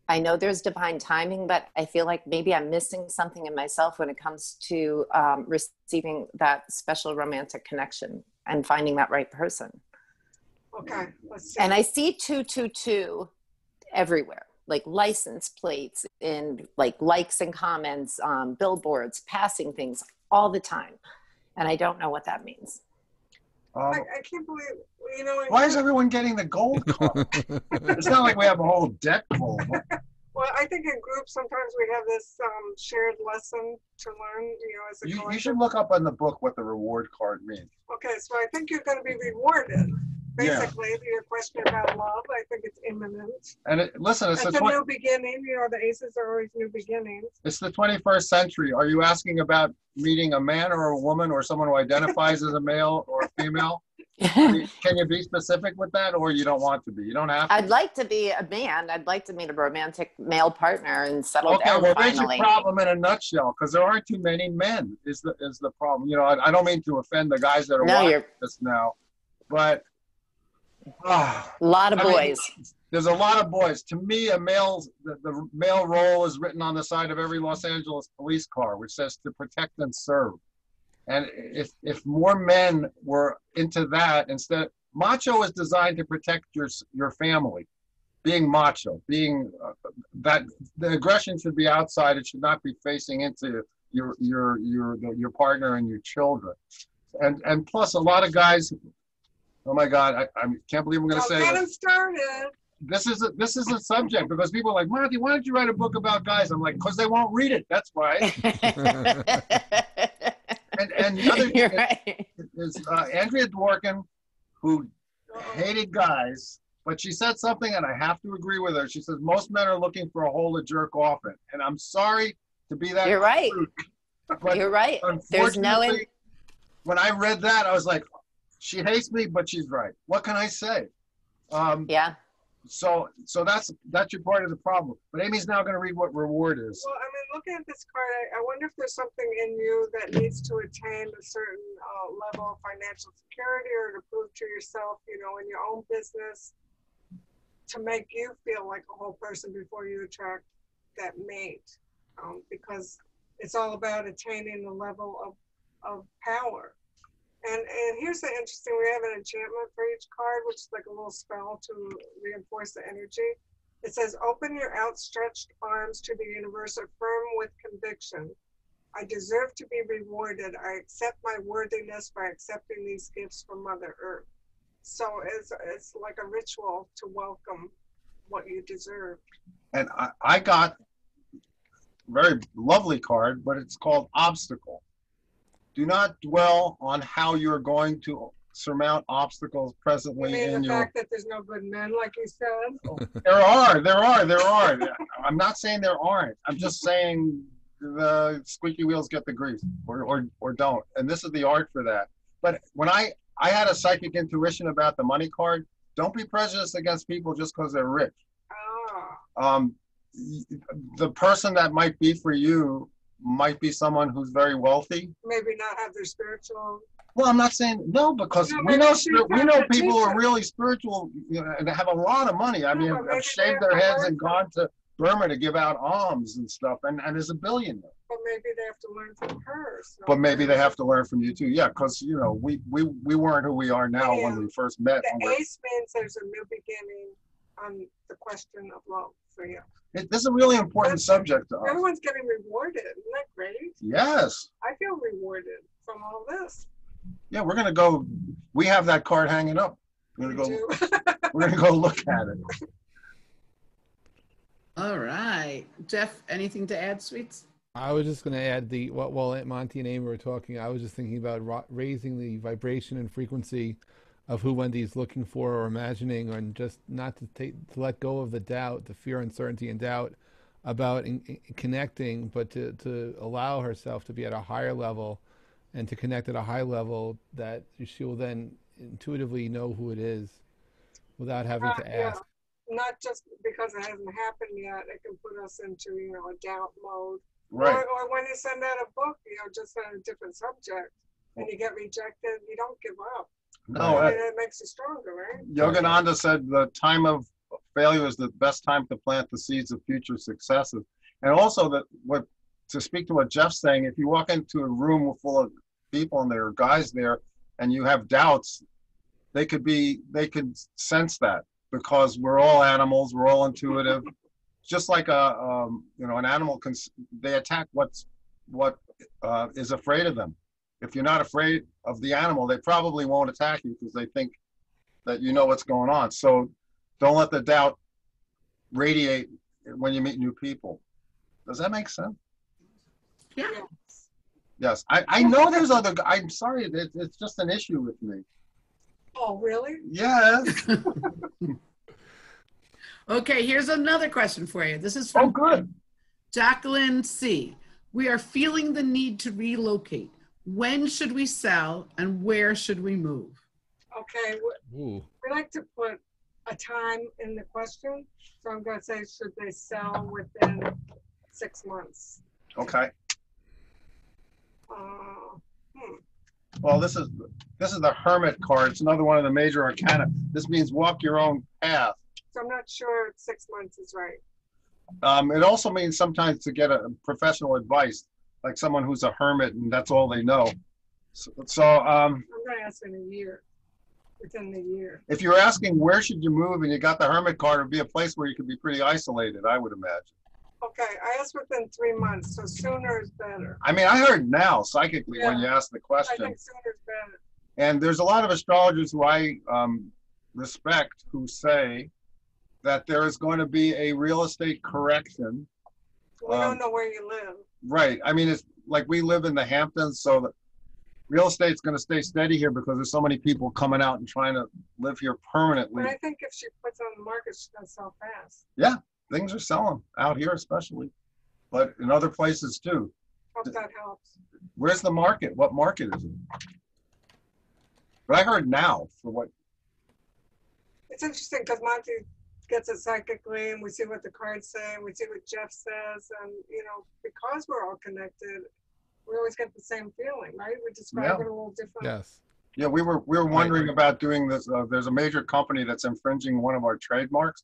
Speaker 9: I know there's divine timing, but I feel like maybe I'm missing something in myself when it comes to receiving that special romantic connection and finding that right person.
Speaker 2: Okay, let's see.
Speaker 9: And I see 222 everywhere, like license plates and like likes and comments, billboards, passing things all the time. And I don't know what that means.
Speaker 2: I can't believe, you know.
Speaker 1: Why is everyone getting the gold card? It's not like we have a whole deck full.
Speaker 2: Well, I think in groups, sometimes we have this shared lesson to learn, you know, as a collective.
Speaker 1: You should look up in the book what the reward card means.
Speaker 2: Okay, so I think you're going to be rewarded. Basically, your question about love, I think it's imminent.
Speaker 1: And listen, it's
Speaker 2: a new beginning. You know, the aces are always new beginnings.
Speaker 1: It's the 21st century. Are you asking about meeting a man or a woman or someone who identifies as a male or a female? Can you be specific with that, or you don't want to be? You don't have to.
Speaker 9: I'd like to be a man. I'd like to meet a romantic male partner and settle down
Speaker 1: well,
Speaker 9: finally.
Speaker 1: there's your problem in a nutshell, because there aren't too many men. Is the problem? You know, I don't mean to offend the guys that are watching this now, but
Speaker 9: a lot of boys.
Speaker 1: There's a lot of boys. To me, the male role is written on the side of every Los Angeles police car, which says to protect and serve. And if more men were into that, instead, macho is designed to protect your family. Being macho, being that the aggression should be outside. It should not be facing into your partner and your children. And plus, a lot of guys. Oh my God, I can't believe I'm going to say
Speaker 2: get
Speaker 1: this.
Speaker 2: them started.
Speaker 1: This is a subject, because people are like, Monty, why don't you write a book about guys? I'm like, because they won't read it. That's why. and the other thing is Andrea Dworkin, who hated guys, but she said something, and I have to agree with her. She says most men are looking for a hole to jerk off in, and I'm sorry to be that.
Speaker 9: You're right.
Speaker 1: But
Speaker 9: you're right. There's no.
Speaker 1: When I read that, I was like, she hates me, but she's right. What can I say?
Speaker 9: Yeah.
Speaker 1: So that's your part of the problem. But Amy's now going to read what reward is.
Speaker 2: Well, I mean, looking at this card, I wonder if there's something in you that needs to attain a certain level of financial security, or to prove to yourself, you know, in your own business, to make you feel like a whole person before you attract that mate. Because it's all about attaining the level of power. And here's the interesting, we have an enchantment for each card, which is like a little spell to reinforce the energy. It says, open your outstretched arms to the universe, affirm with conviction. I deserve to be rewarded. I accept my worthiness by accepting these gifts from Mother Earth. So it's like a ritual to welcome what you deserve.
Speaker 1: And I got a very lovely card, but it's called Obstacle. Do not dwell on how you're going to surmount obstacles presently
Speaker 2: in the fact that there's no good men, like you said?
Speaker 1: There are. I'm not saying there aren't. I'm just saying the squeaky wheels get the grease, or don't. And this is the art for that. But when I had a psychic intuition about the money card, don't be prejudiced against people just because they're rich. The person that might be for you might be someone who's very wealthy.
Speaker 2: Maybe not have their spiritual.
Speaker 1: Well, I'm not saying no, because we know people who are really spiritual, you know, and have a lot of money. I mean, have shaved their heads and gone to Burma to give out alms and stuff, and is a billionaire.
Speaker 2: But maybe they have to learn from her. So.
Speaker 1: But maybe they have to learn from you too. Yeah, because you know we weren't who we are now when we first met.
Speaker 2: The ace means there's a new beginning. on the question of love for you.
Speaker 1: This is a really important subject to us.
Speaker 2: Everyone's getting rewarded. Isn't that great?
Speaker 1: Yes.
Speaker 2: I feel rewarded from all this.
Speaker 1: Yeah, we're gonna go. We have that card hanging up. We're gonna
Speaker 2: You
Speaker 1: go.
Speaker 2: do.
Speaker 1: We're gonna go look at it.
Speaker 4: All right. Jeff, anything to add, sweets?
Speaker 3: I was just going to add while Monty and Amy were talking, I was just thinking about raising the vibration and frequency of who Wendy's looking for or imagining, and just not to let go of the doubt, the fear, uncertainty, and doubt about connecting, but to allow herself to be at a higher level and to connect at a high level that she will then intuitively know who it is without having to ask.
Speaker 2: Yeah. Not just because it hasn't happened yet, it can put us into, a doubt mode.
Speaker 1: Right.
Speaker 2: Or when you send out a book, just on a different subject, and you get rejected, you don't give up.
Speaker 1: No,
Speaker 2: It makes you stronger, right?
Speaker 1: Yogananda said the time of failure is the best time to plant the seeds of future successes. And also to speak to what Jeff's saying, if you walk into a room full of people and there are guys there and you have doubts, they could sense that, because we're all animals, we're all intuitive. Just like an animal they attack what is afraid of them. If you're not afraid of the animal, they probably won't attack you because they think that you know what's going on. So don't let the doubt radiate when you meet new people. Does that make sense?
Speaker 4: Yeah.
Speaker 1: Yes. I know there's other. I'm sorry, it's just an issue with me.
Speaker 2: Oh, really?
Speaker 1: Yes.
Speaker 4: Okay, here's another question for you. This is from
Speaker 1: good.
Speaker 4: Jacqueline C. We are feeling the need to relocate. When should we sell and where should we move?
Speaker 2: Okay, we like to put a time in the question. So I'm going to say, should they sell within 6 months?
Speaker 1: Okay. Well, this is the Hermit card. It's another one of the major arcana. This means walk your own path.
Speaker 2: So I'm not sure 6 months is right.
Speaker 1: It also means sometimes to get a professional advice, like someone who's a hermit and that's all they know. So
Speaker 2: I'm going to ask in a year, within the year.
Speaker 1: If you're asking where should you move and you got the Hermit card, it would be a place where you could be pretty isolated, I would imagine.
Speaker 2: Okay, I asked within 3 months, so sooner is better.
Speaker 1: I mean, I heard now psychically when you asked the question.
Speaker 2: I think sooner is better.
Speaker 1: And there's a lot of astrologers who I respect who say that there is going to be a real estate correction.
Speaker 2: We don't know where you live.
Speaker 1: Right. I mean, it's like we live in the Hamptons, so the real estate's going to stay steady here because there's so many people coming out and trying to live here permanently.
Speaker 2: But I think if she puts on the market, she's going to sell fast.
Speaker 1: Yeah, things are selling out here especially, but in other places too.
Speaker 2: Hope that helps.
Speaker 1: Where's the market? What market is it? But I heard now for what.
Speaker 2: It's interesting because Monty gets it psychically and we see what the cards say and we see what Jeff says, and because we're all connected, we always get the same feeling, right? We describe it a little different.
Speaker 3: Yes.
Speaker 1: Yeah, we were wondering about doing this. There's a major company that's infringing one of our trademarks,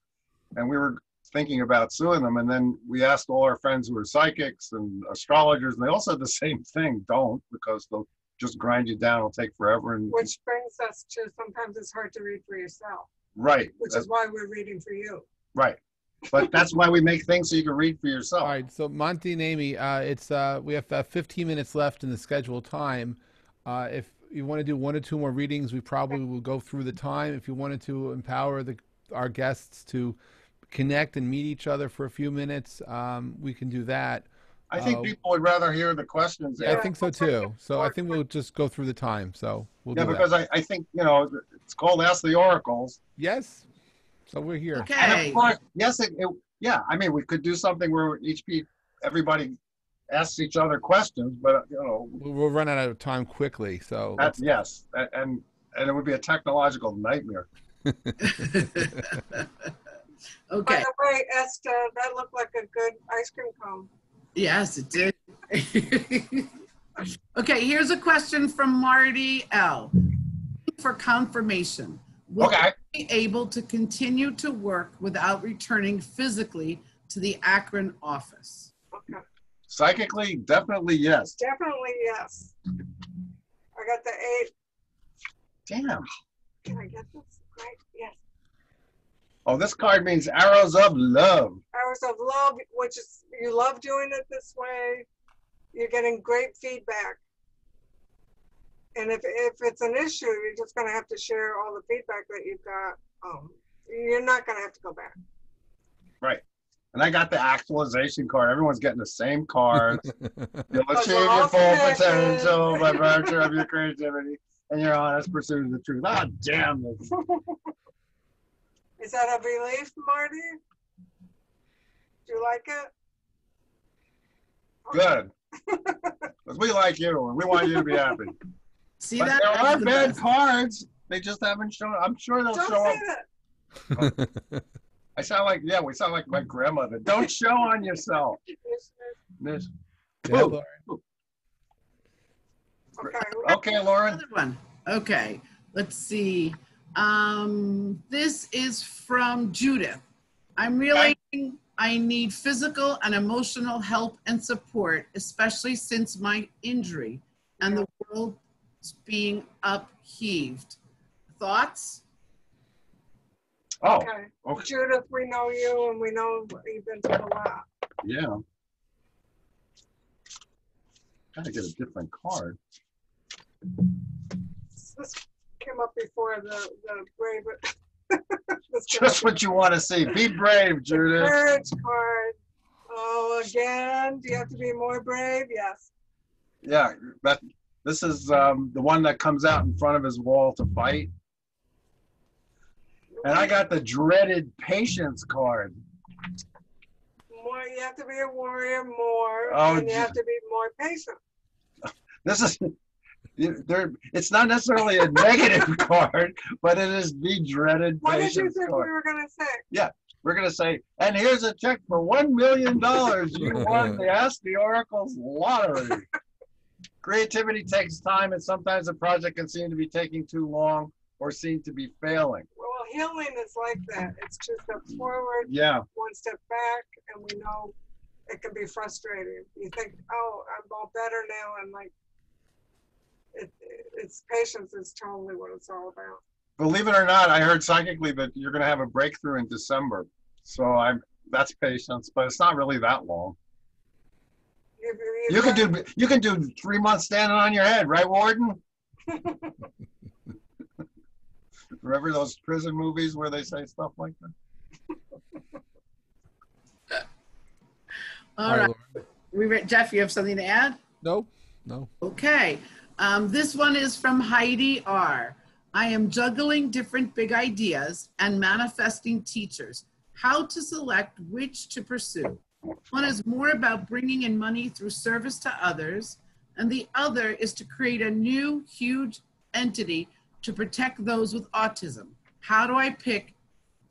Speaker 1: and we were thinking about suing them. And then we asked all our friends who are psychics and astrologers, and they all said the same thing: don't, because they'll just grind you down. It'll take forever. And
Speaker 2: which brings us to sometimes it's hard to read for yourself.
Speaker 1: Right.
Speaker 2: Which is why we're reading for you.
Speaker 1: Right. But that's why we make things so you can read for yourself.
Speaker 3: All right. So Monty and Amy, we have 15 minutes left in the scheduled time. If you want to do 1 or 2 more readings, we probably will go through the time. If you wanted to empower our guests to connect and meet each other for a few minutes, we can do that.
Speaker 1: I think people would rather hear the questions.
Speaker 3: Yeah, I think so too. So I think we'll just go through the time. So we'll do
Speaker 1: because
Speaker 3: that.
Speaker 1: I think, it's called Ask the Oracles.
Speaker 3: Yes. So we're here.
Speaker 4: Okay.
Speaker 1: And of course, yes, I mean, we could do something where everybody asks each other questions, but
Speaker 3: we'll run out of time quickly. So
Speaker 1: that's yes, and it would be a technological nightmare.
Speaker 4: Okay.
Speaker 2: By the way, Esther, that looked like a good ice cream cone.
Speaker 4: Yes, it did. Okay, here's a question from Marty L. For confirmation. Will I be able to continue to work without returning physically to the Akron office?
Speaker 2: Okay.
Speaker 1: Psychically, definitely yes.
Speaker 2: Definitely yes. I got the 8.
Speaker 1: Damn.
Speaker 2: Can I get this? Right? Yes.
Speaker 1: Oh, this card means arrows of love.
Speaker 2: Hours of love, which is you love doing it this way. You're getting great feedback. And if it's an issue, you're just going to have to share all the feedback that you've got. You're not going to have to go back.
Speaker 1: Right. And I got the actualization card. Everyone's getting the same cards. You'll achieve your full potential by virtue of your creativity and your honest pursuit of the truth. Ah, damn this.
Speaker 2: Is that a relief, Marty? Do you like it?
Speaker 1: Good. Because we like you and we want you to be happy.
Speaker 4: See
Speaker 1: But
Speaker 4: that?
Speaker 1: there are
Speaker 4: The
Speaker 1: bad
Speaker 4: best.
Speaker 1: cards. They just haven't shown up. I'm sure they'll
Speaker 2: Don't
Speaker 1: show
Speaker 2: say
Speaker 1: up.
Speaker 2: that.
Speaker 1: I sound like, yeah, we sound like my grandmother. Don't show on yourself. Miss.
Speaker 3: Yeah,
Speaker 1: Ooh.
Speaker 3: Lauren.
Speaker 2: Okay.
Speaker 1: Okay, Lauren.
Speaker 4: Another one. Okay, let's see. This is from Judith. I'm realizing I need physical and emotional help and support, especially since my injury and the world's being upheaved. Thoughts?
Speaker 1: Oh,
Speaker 2: Okay.
Speaker 1: okay.
Speaker 2: Judith, we know you and we know you've been through a lot.
Speaker 1: Yeah. Gotta get a different card.
Speaker 2: This came up before the brave. This
Speaker 1: Just what you want to see. Be brave,
Speaker 2: the
Speaker 1: Judith.
Speaker 2: courage card. Oh, again, do you have to be more brave? Yes.
Speaker 1: Yeah, this is the one that comes out in front of his wall to fight. And I got the dreaded patience card.
Speaker 2: More, you have to be a warrior more,
Speaker 1: Oh,
Speaker 2: and you have to be more patient.
Speaker 1: This is, it's not necessarily a negative card, but it is the dreaded
Speaker 2: What did you
Speaker 1: patience
Speaker 2: think
Speaker 1: card.
Speaker 2: we were going to say?
Speaker 1: We're going to say, and here's a check for $1 million. You won the Ask the Oracles lottery. Creativity takes time, and sometimes a project can seem to be taking too long or seem to be failing.
Speaker 2: Well, healing is like that. It's 2 steps forward,
Speaker 1: Yeah,
Speaker 2: 1 step back, and we know it can be frustrating. You think, oh, I'm all better now, and like, it's patience is totally what it's all about.
Speaker 1: believe it or not, I heard psychically that you're going to have a breakthrough in December. So that's patience, but it's not really that long. You can do 3 months standing on your head, right, Warden? Remember those prison movies where they say stuff like that?
Speaker 4: All right. Jeff, you have something to add?
Speaker 3: No.
Speaker 4: Okay. This one is from Heidi R. I am juggling different big ideas and manifesting teachers. How to select which to pursue. One is more about bringing in money through service to others, and the other is to create a new, huge entity to protect those with autism. How do I pick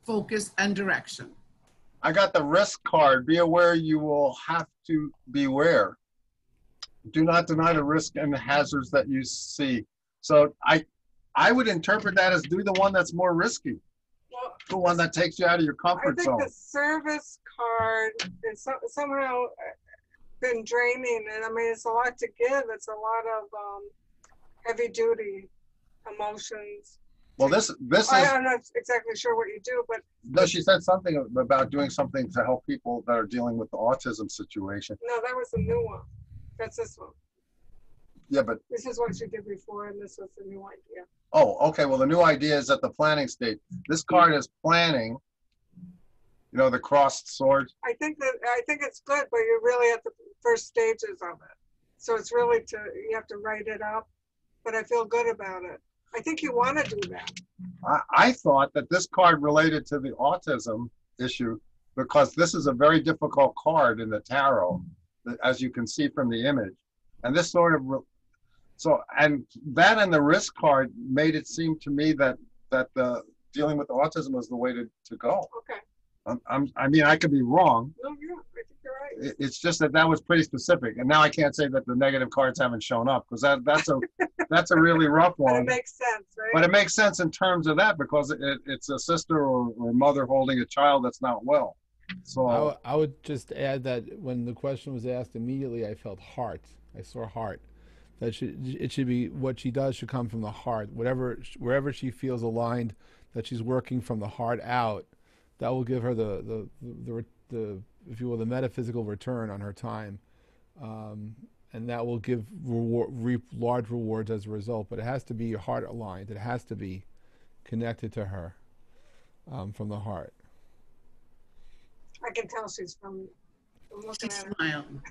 Speaker 4: focus and direction?
Speaker 1: I got the risk card. Be aware you will have to beware. Do not deny the risk and the hazards that you see. So I would interpret that as do the one that's more risky.
Speaker 2: Well,
Speaker 1: The one that takes you out of your
Speaker 2: I
Speaker 1: comfort
Speaker 2: think
Speaker 1: zone.
Speaker 2: the service card is somehow been draining, and I mean it's a lot to give. It's a lot of heavy duty emotions.
Speaker 1: Well, this is,
Speaker 2: I'm not exactly sure what you do, but
Speaker 1: no, she said something about doing something to help people that are dealing with the autism situation.
Speaker 2: no, that was a new one. That's this one.
Speaker 1: Yeah, but,
Speaker 2: This is what she did before, and this was a new idea.
Speaker 1: oh, okay, well, the new idea is at the planning stage. This card is planning, you know, the crossed swords.
Speaker 2: I think it's good, but you're really at the first stages of it. So it's really you have to write it up, but I feel good about it. I think you want to do that.
Speaker 1: I thought that this card related to the autism issue because this is a very difficult card in the tarot, as you can see from the image. And this sort of, and that and the risk card made it seem to me that the dealing with autism was the way to go.
Speaker 2: Okay.
Speaker 1: I mean, I could be wrong.
Speaker 2: No, yeah, I think you're right.
Speaker 1: It's just that was pretty specific. And now I can't say that the negative cards haven't shown up because that's a really rough
Speaker 2: But it
Speaker 1: one.
Speaker 2: makes sense, right?
Speaker 1: But it makes sense in terms of that because it's a sister or mother holding a child that's not well. So
Speaker 3: I would just add that when the question was asked immediately, I felt heart. I saw heart. That it should be what she does should come from the heart. Wherever she feels aligned, that she's working from the heart out. that will give her the if you will, the metaphysical return on her time, and that will reap large rewards as a result. But it has to be heart aligned. It has to be connected to her from the heart.
Speaker 2: I can tell she's from looking
Speaker 4: She's
Speaker 2: at her.
Speaker 4: smiling.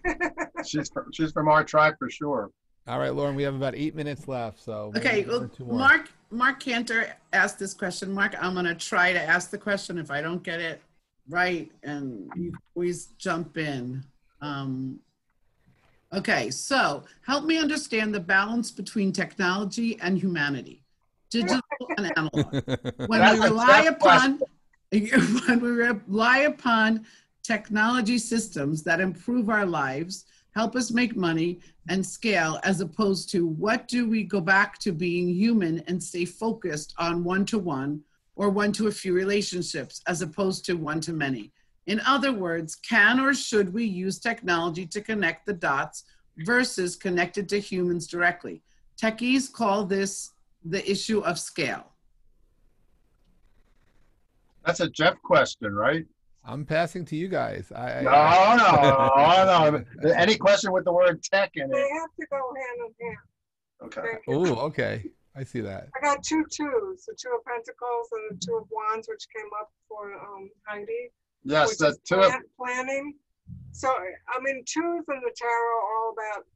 Speaker 1: She's from our tribe for sure.
Speaker 3: All right, Lauren, we have about 8 minutes left. So
Speaker 4: Okay,
Speaker 3: maybe one or
Speaker 4: well,
Speaker 3: two more.
Speaker 4: Mark Cantor asked this question. Mark, I'm going to try to ask the question. If I don't get it right, and you always jump in. Okay, so help me understand the balance between technology and humanity, digital and analog. When we rely upon technology systems that improve our lives, help us make money and scale, as opposed to what do we go back to being human and stay focused on one-to-one or one-to-a-few relationships as opposed to one-to-many. In other words, can or should we use technology to connect the dots versus connected to humans directly? Techies call this the issue of scale.
Speaker 1: That's a Jeff question, right?
Speaker 3: I'm passing to you guys.
Speaker 1: No. Any question with the word tech in
Speaker 2: They
Speaker 1: it?
Speaker 2: have to go hand in hand.
Speaker 1: Okay.
Speaker 2: Thank you.
Speaker 3: Oh, okay. I see that.
Speaker 2: I got two twos, the two of Pentacles and the two of Wands, which came up for Heidi.
Speaker 1: Yes,
Speaker 2: which
Speaker 1: the
Speaker 2: is
Speaker 1: two of
Speaker 2: planning. So, I mean, twos in the tarot are all about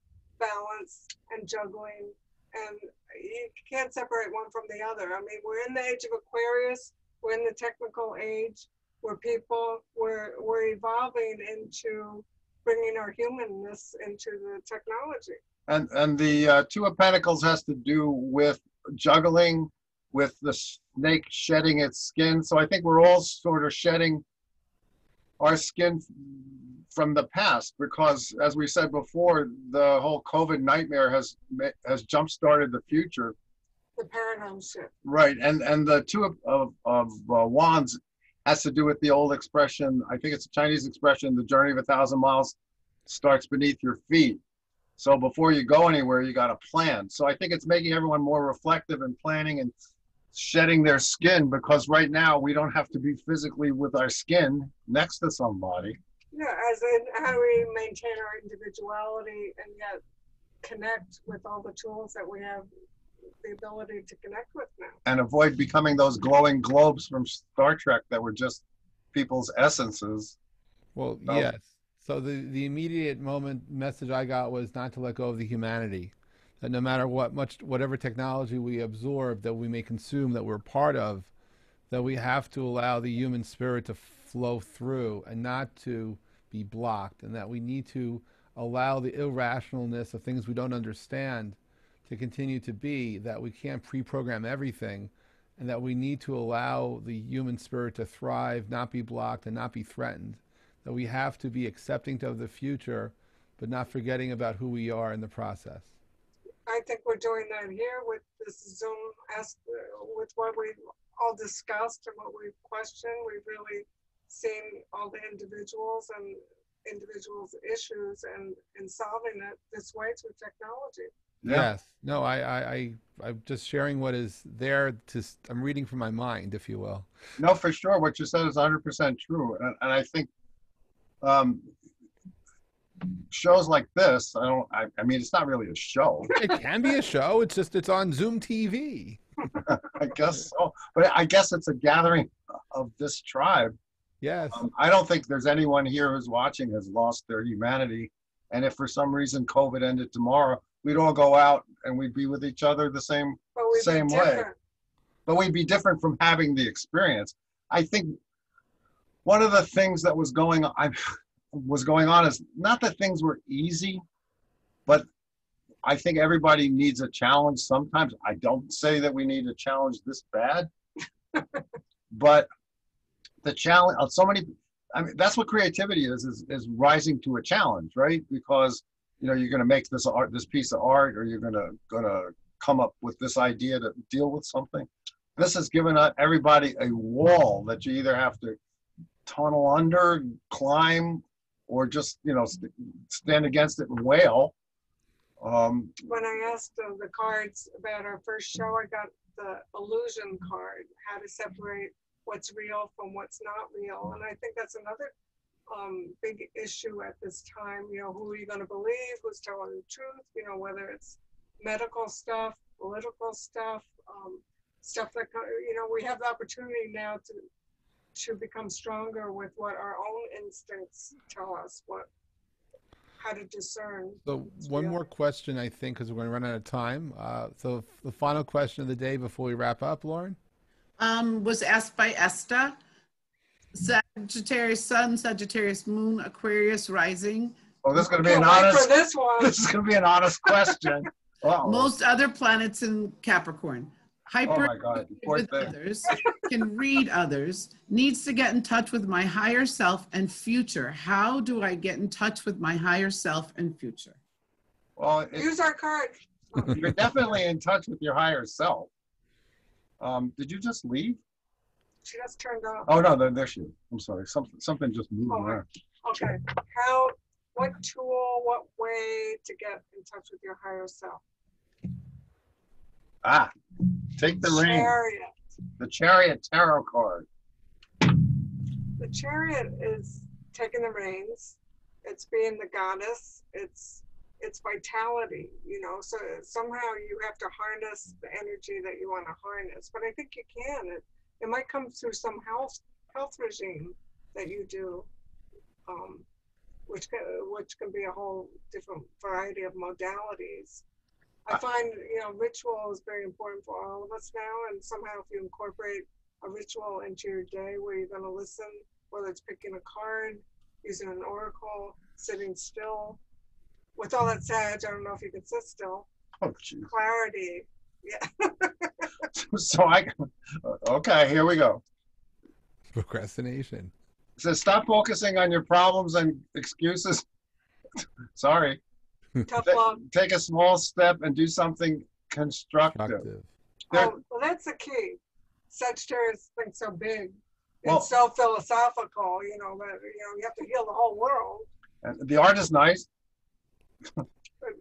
Speaker 2: balance and juggling, and you can't separate one from the other. I mean, we're in the age of Aquarius. We're in the technical age where we're evolving into bringing our humanness into the technology.
Speaker 1: and the two of Pentacles has to do with juggling, with the snake shedding its skin. So I think we're all sort of shedding our skin from the past, because as we said before, the whole COVID nightmare has jump-started the future.
Speaker 2: The paradigm shift.
Speaker 1: Right, and the two of Wands has to do with the old expression, I think it's a Chinese expression, the journey of 1,000 miles starts beneath your feet. So before you go anywhere, you got to plan. So I think it's making everyone more reflective and planning and shedding their skin, because right now we don't have to be physically with our skin next to somebody.
Speaker 2: Yeah, as in how do we maintain our individuality and yet connect with all the tools that we have the ability to connect with now.
Speaker 1: And avoid becoming those glowing globes from Star Trek that were just people's essences.
Speaker 3: Well, yes. So the immediate message I got was not to let go of the humanity. That no matter whatever technology we absorb, that we may consume, that we're part of, that we have to allow the human spirit to flow through and not to be blocked, and that we need to allow the irrationalness of things we don't understand to continue to be, that we can't pre-program everything, and that we need to allow the human spirit to thrive, not be blocked and not be threatened, that we have to be accepting of the future, but not forgetting about who we are in the process.
Speaker 2: I think we're doing that here with this Zoom, with what we've all discussed and what we've questioned. We've really seen all the individuals and individuals' issues and solving it this way through technology.
Speaker 1: Yeah.
Speaker 3: Yes. No, I'm just sharing what is there. I'm reading from my mind, if you will.
Speaker 1: No, for sure. What you said is 100% true. And I think shows like this, I mean, it's not really a show.
Speaker 3: It can be a show. It's on Zoom TV.
Speaker 1: I guess so. But I guess it's a gathering of this tribe.
Speaker 3: Yes.
Speaker 1: I don't think there's anyone here who's watching has lost their humanity. And if for some reason COVID ended tomorrow, we'd all go out and we'd be with each other the same way. But we'd be different from having the experience. I think one of the things that was going on is not that things were easy, but I think everybody needs a challenge sometimes. I don't say that we need a challenge this bad, but the challenge of so many, I mean, that's what creativity is rising to a challenge, right? Because, you know, you're going to make this piece of art, or you're going to come up with this idea to deal with something. This has given everybody a wall that you either have to tunnel under, climb, or just, you know, stand against it and wail.
Speaker 2: When I asked the cards about our first show, I got the illusion card, how to separate what's real from what's not real. And I think that's another big issue at this time. You know, who are you going to believe? Who's telling the truth? You know, whether it's medical stuff, political stuff, stuff that, you know, we have the opportunity now to become stronger with what our own instincts tell us, how to discern.
Speaker 3: So one more question, I think, because we're going to run out of time. So the final question of the day before we wrap up, Lauren?
Speaker 4: Was asked by Esther. Sagittarius Sun, Sagittarius Moon, Aquarius Rising.
Speaker 1: Oh, this is going to be an honest.
Speaker 2: For this one.
Speaker 1: This is going to be an honest question. Uh-oh.
Speaker 4: Most other planets in Capricorn.
Speaker 1: Oh my God.
Speaker 4: With others, can read others, needs to get in touch with my higher self and future. How do I get in touch with my higher self and future?
Speaker 1: Well,
Speaker 2: use our card.
Speaker 1: You're definitely in touch with your higher self. Did you just leave?
Speaker 2: She just turned off.
Speaker 1: Oh no, there she is. I'm sorry. Something just moved around.
Speaker 2: Okay. What tool, what way to get in touch with your higher self?
Speaker 1: Take the ring.
Speaker 2: Chariot.
Speaker 1: The Chariot tarot card.
Speaker 2: The Chariot is taking the reins. It's being the goddess. It's vitality, you know. So somehow you have to harness the energy that you want to harness. But I think you can. It might come through some health regime that you do, which can be a whole different variety of modalities. I find, you know, ritual is very important for all of us now, and somehow if you incorporate a ritual into your day where you're going to listen, whether it's picking a card, using an oracle, sitting still. With all that Sag, I don't know if you can sit still.
Speaker 1: Oh, geez.
Speaker 2: Clarity. Yeah.
Speaker 1: So okay, here we go.
Speaker 3: Procrastination.
Speaker 1: It says stop focusing on your problems and excuses. Sorry.
Speaker 2: Tough love.
Speaker 1: Take a small step and do something constructive.
Speaker 2: Well, that's the key. Sagittarius thinks so big and so philosophical, you know, that you have to heal the whole world.
Speaker 1: And the art is nice.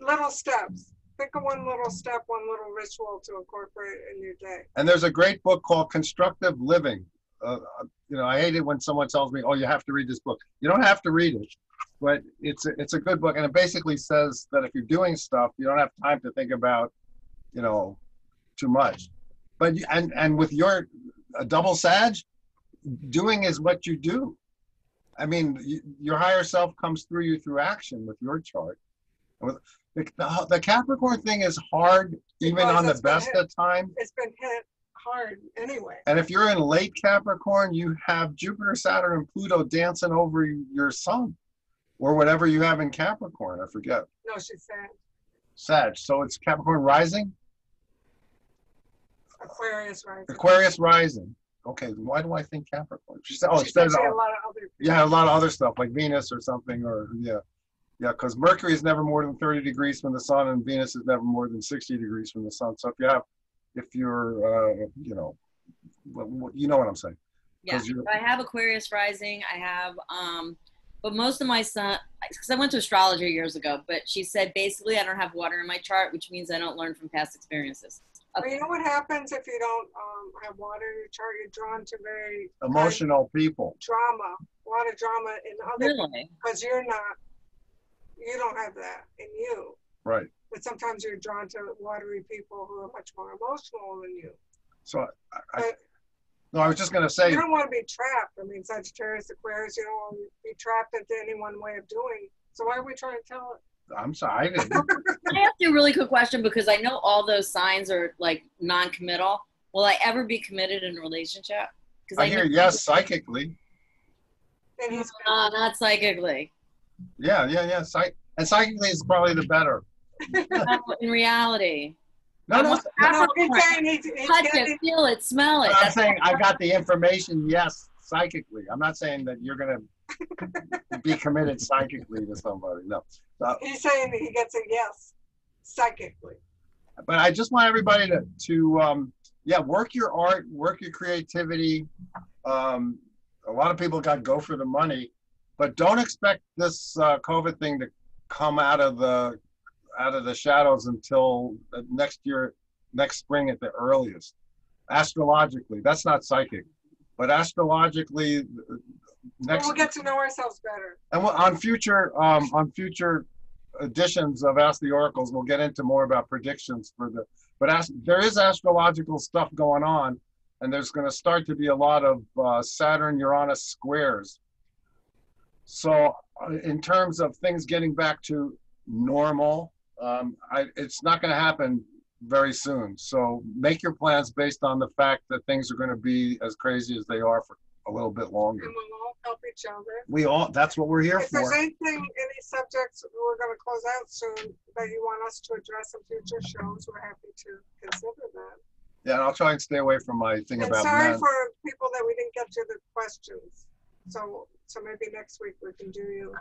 Speaker 2: Little steps. Think of one little step, one little ritual to incorporate in your day.
Speaker 1: And there's a great book called Constructive Living. You know, I hate it when someone tells me, "Oh, you have to read this book." You don't have to read it, but it's a good book, and it basically says that if you're doing stuff, you don't have time to think about, you know, too much. But and with your double Sag, doing is what you do. I mean, your higher self comes through you through action with your chart. The Capricorn thing is hard, even on the best of times.
Speaker 2: It's been hit hard anyway.
Speaker 1: And if you're in late Capricorn, you have Jupiter, Saturn, and Pluto dancing over your sun, or whatever you have in Capricorn. I forget.
Speaker 2: No, she's Sag.
Speaker 1: Sag. So it's Capricorn rising?
Speaker 2: Aquarius rising.
Speaker 1: Aquarius rising. Okay, why do I think Capricorn? She said,
Speaker 2: she said a lot of other.
Speaker 1: Yeah, a lot of other stuff like Venus or something, or yeah, because Mercury is never more than 30 degrees from the sun, and Venus is never more than 60 degrees from the sun. So if you're, you know what I'm saying.
Speaker 10: Yeah, I have Aquarius rising. I have, but most of my sun, because I went to astrologer years ago, but she said basically I don't have water in my chart, which means I don't learn from past experiences.
Speaker 2: Well, you know what happens if you don't have water in your chart? You're drawn to very
Speaker 1: emotional people.
Speaker 2: Drama, a lot of drama in other people, because you don't have that in you.
Speaker 1: Right.
Speaker 2: But sometimes you're drawn to watery people who are much more emotional than you.
Speaker 1: So I was just going to say.
Speaker 2: You don't want to be trapped. I mean, Sagittarius, Aquarius, you don't want to be trapped into any one way of doing. So why are we trying to tell it?
Speaker 1: I'm sorry, I didn't.
Speaker 10: I ask you a really quick question because I know all those signs are like non-committal. Will I ever be committed in a relationship?
Speaker 1: I hear yes, psychically.
Speaker 2: And
Speaker 10: not psychically.
Speaker 1: Yeah. And psychically is probably the better.
Speaker 10: In reality.
Speaker 1: No,
Speaker 2: he's saying he's
Speaker 10: touch it, feel it, smell it.
Speaker 1: I'm saying I got the information, yes, psychically. I'm not saying that you're going to be committed psychically to somebody. No.
Speaker 2: He's saying that he gets a yes psychically.
Speaker 1: But I just want everybody to work your art, work your creativity. A lot of people go for the money, but don't expect this COVID thing to come out of the shadows until next spring at the earliest. Astrologically, that's not psychic. but astrologically, next
Speaker 2: we'll get to know ourselves better.
Speaker 1: and on future editions of Ask the Oracles, we'll get into more about predictions for the. But there is astrological stuff going on, and there's going to start to be a lot of Saturn-Uranus squares. So, in terms of things getting back to normal, it's not going to happen very soon. So, make your plans based on the fact that things are going to be as crazy as they are for a little bit longer.
Speaker 2: And we'll all help each other.
Speaker 1: That's what we're here
Speaker 2: if
Speaker 1: for.
Speaker 2: If there's any subjects we're going to close out soon that you want us to address in future shows, we're happy to consider that.
Speaker 1: Yeah, and I'll try and stay away from my thing
Speaker 2: and
Speaker 1: about
Speaker 2: sorry
Speaker 1: men.
Speaker 2: for people that we didn't get to the questions. So maybe next week we can do you.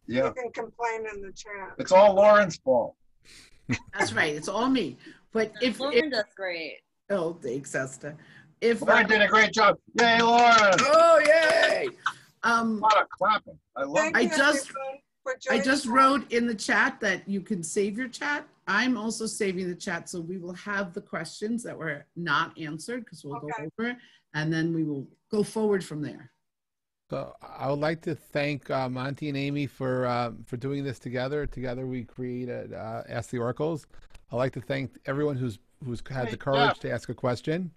Speaker 1: Yeah.
Speaker 2: You can complain in the chat.
Speaker 1: It's all Lauren's fault.
Speaker 4: That's right. It's all me. But if
Speaker 10: Lauren does great.
Speaker 4: Oh, thanks, Esther.
Speaker 1: Lauren did a great job. Yay, Lauren!
Speaker 4: Oh, yay!
Speaker 1: A lot of clapping. I love it.
Speaker 4: I just wrote in the chat that you can save your chat. I'm also saving the chat, so we will have the questions that were not answered because we'll go over it, and then we will go forward from there.
Speaker 3: So I would like to thank Monty and Amy for doing this together. Together we created Ask the Oracles. I'd like to thank everyone who's had the courage to ask a question.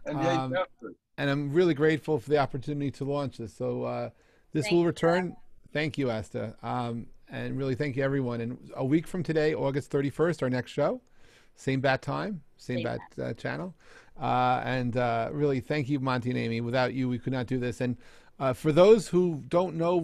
Speaker 3: And I'm really grateful for the opportunity to launch this. So this will return. Thank you, Esther. And really thank you, everyone. And a week from today, August 31st, our next show. Same bat time, same bat channel. And really thank you, Monty and Amy. Without you, we could not do this. And for those who don't know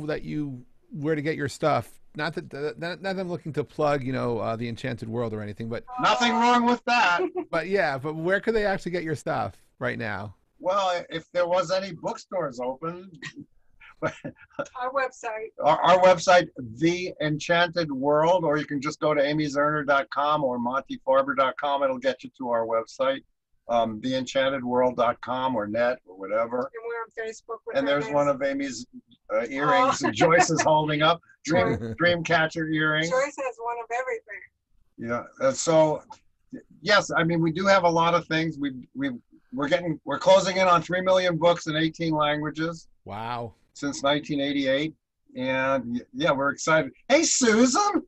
Speaker 3: where to get your stuff, not that I'm looking to plug, the Enchanted World or anything, but
Speaker 1: nothing wrong with that.
Speaker 3: But where could they actually get your stuff right now?
Speaker 1: Well, if there was any bookstores open,
Speaker 2: our website,
Speaker 1: our website, The Enchanted World, or you can just go to amyzerner.com or montyfarber.com. It'll get you to our website. theenchantedworld.com or net or whatever.
Speaker 2: And we're on Facebook.
Speaker 1: And there's one of Amy's earrings that Joyce is holding up. Dreamcatcher earrings.
Speaker 2: Joyce has one of everything.
Speaker 1: Yeah. So, yes, I mean, we do have a lot of things. We're closing in on 3 million books in 18 languages.
Speaker 3: Wow.
Speaker 1: Since 1988. And yeah, we're excited. Hey, Susan.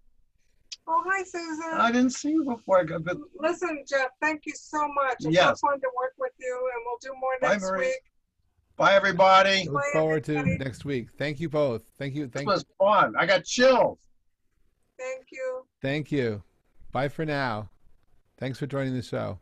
Speaker 2: Oh, hi, Susan.
Speaker 1: I didn't see you before.
Speaker 2: Listen, Jeff, thank you so much. It's so fun to work with you, and we'll do more next week.
Speaker 1: Bye, everybody.
Speaker 3: Look forward to next week. Thank you both. Thank you.
Speaker 1: This was fun. I got chills.
Speaker 2: Thank you.
Speaker 3: Thank you. Bye for now. Thanks for joining the show.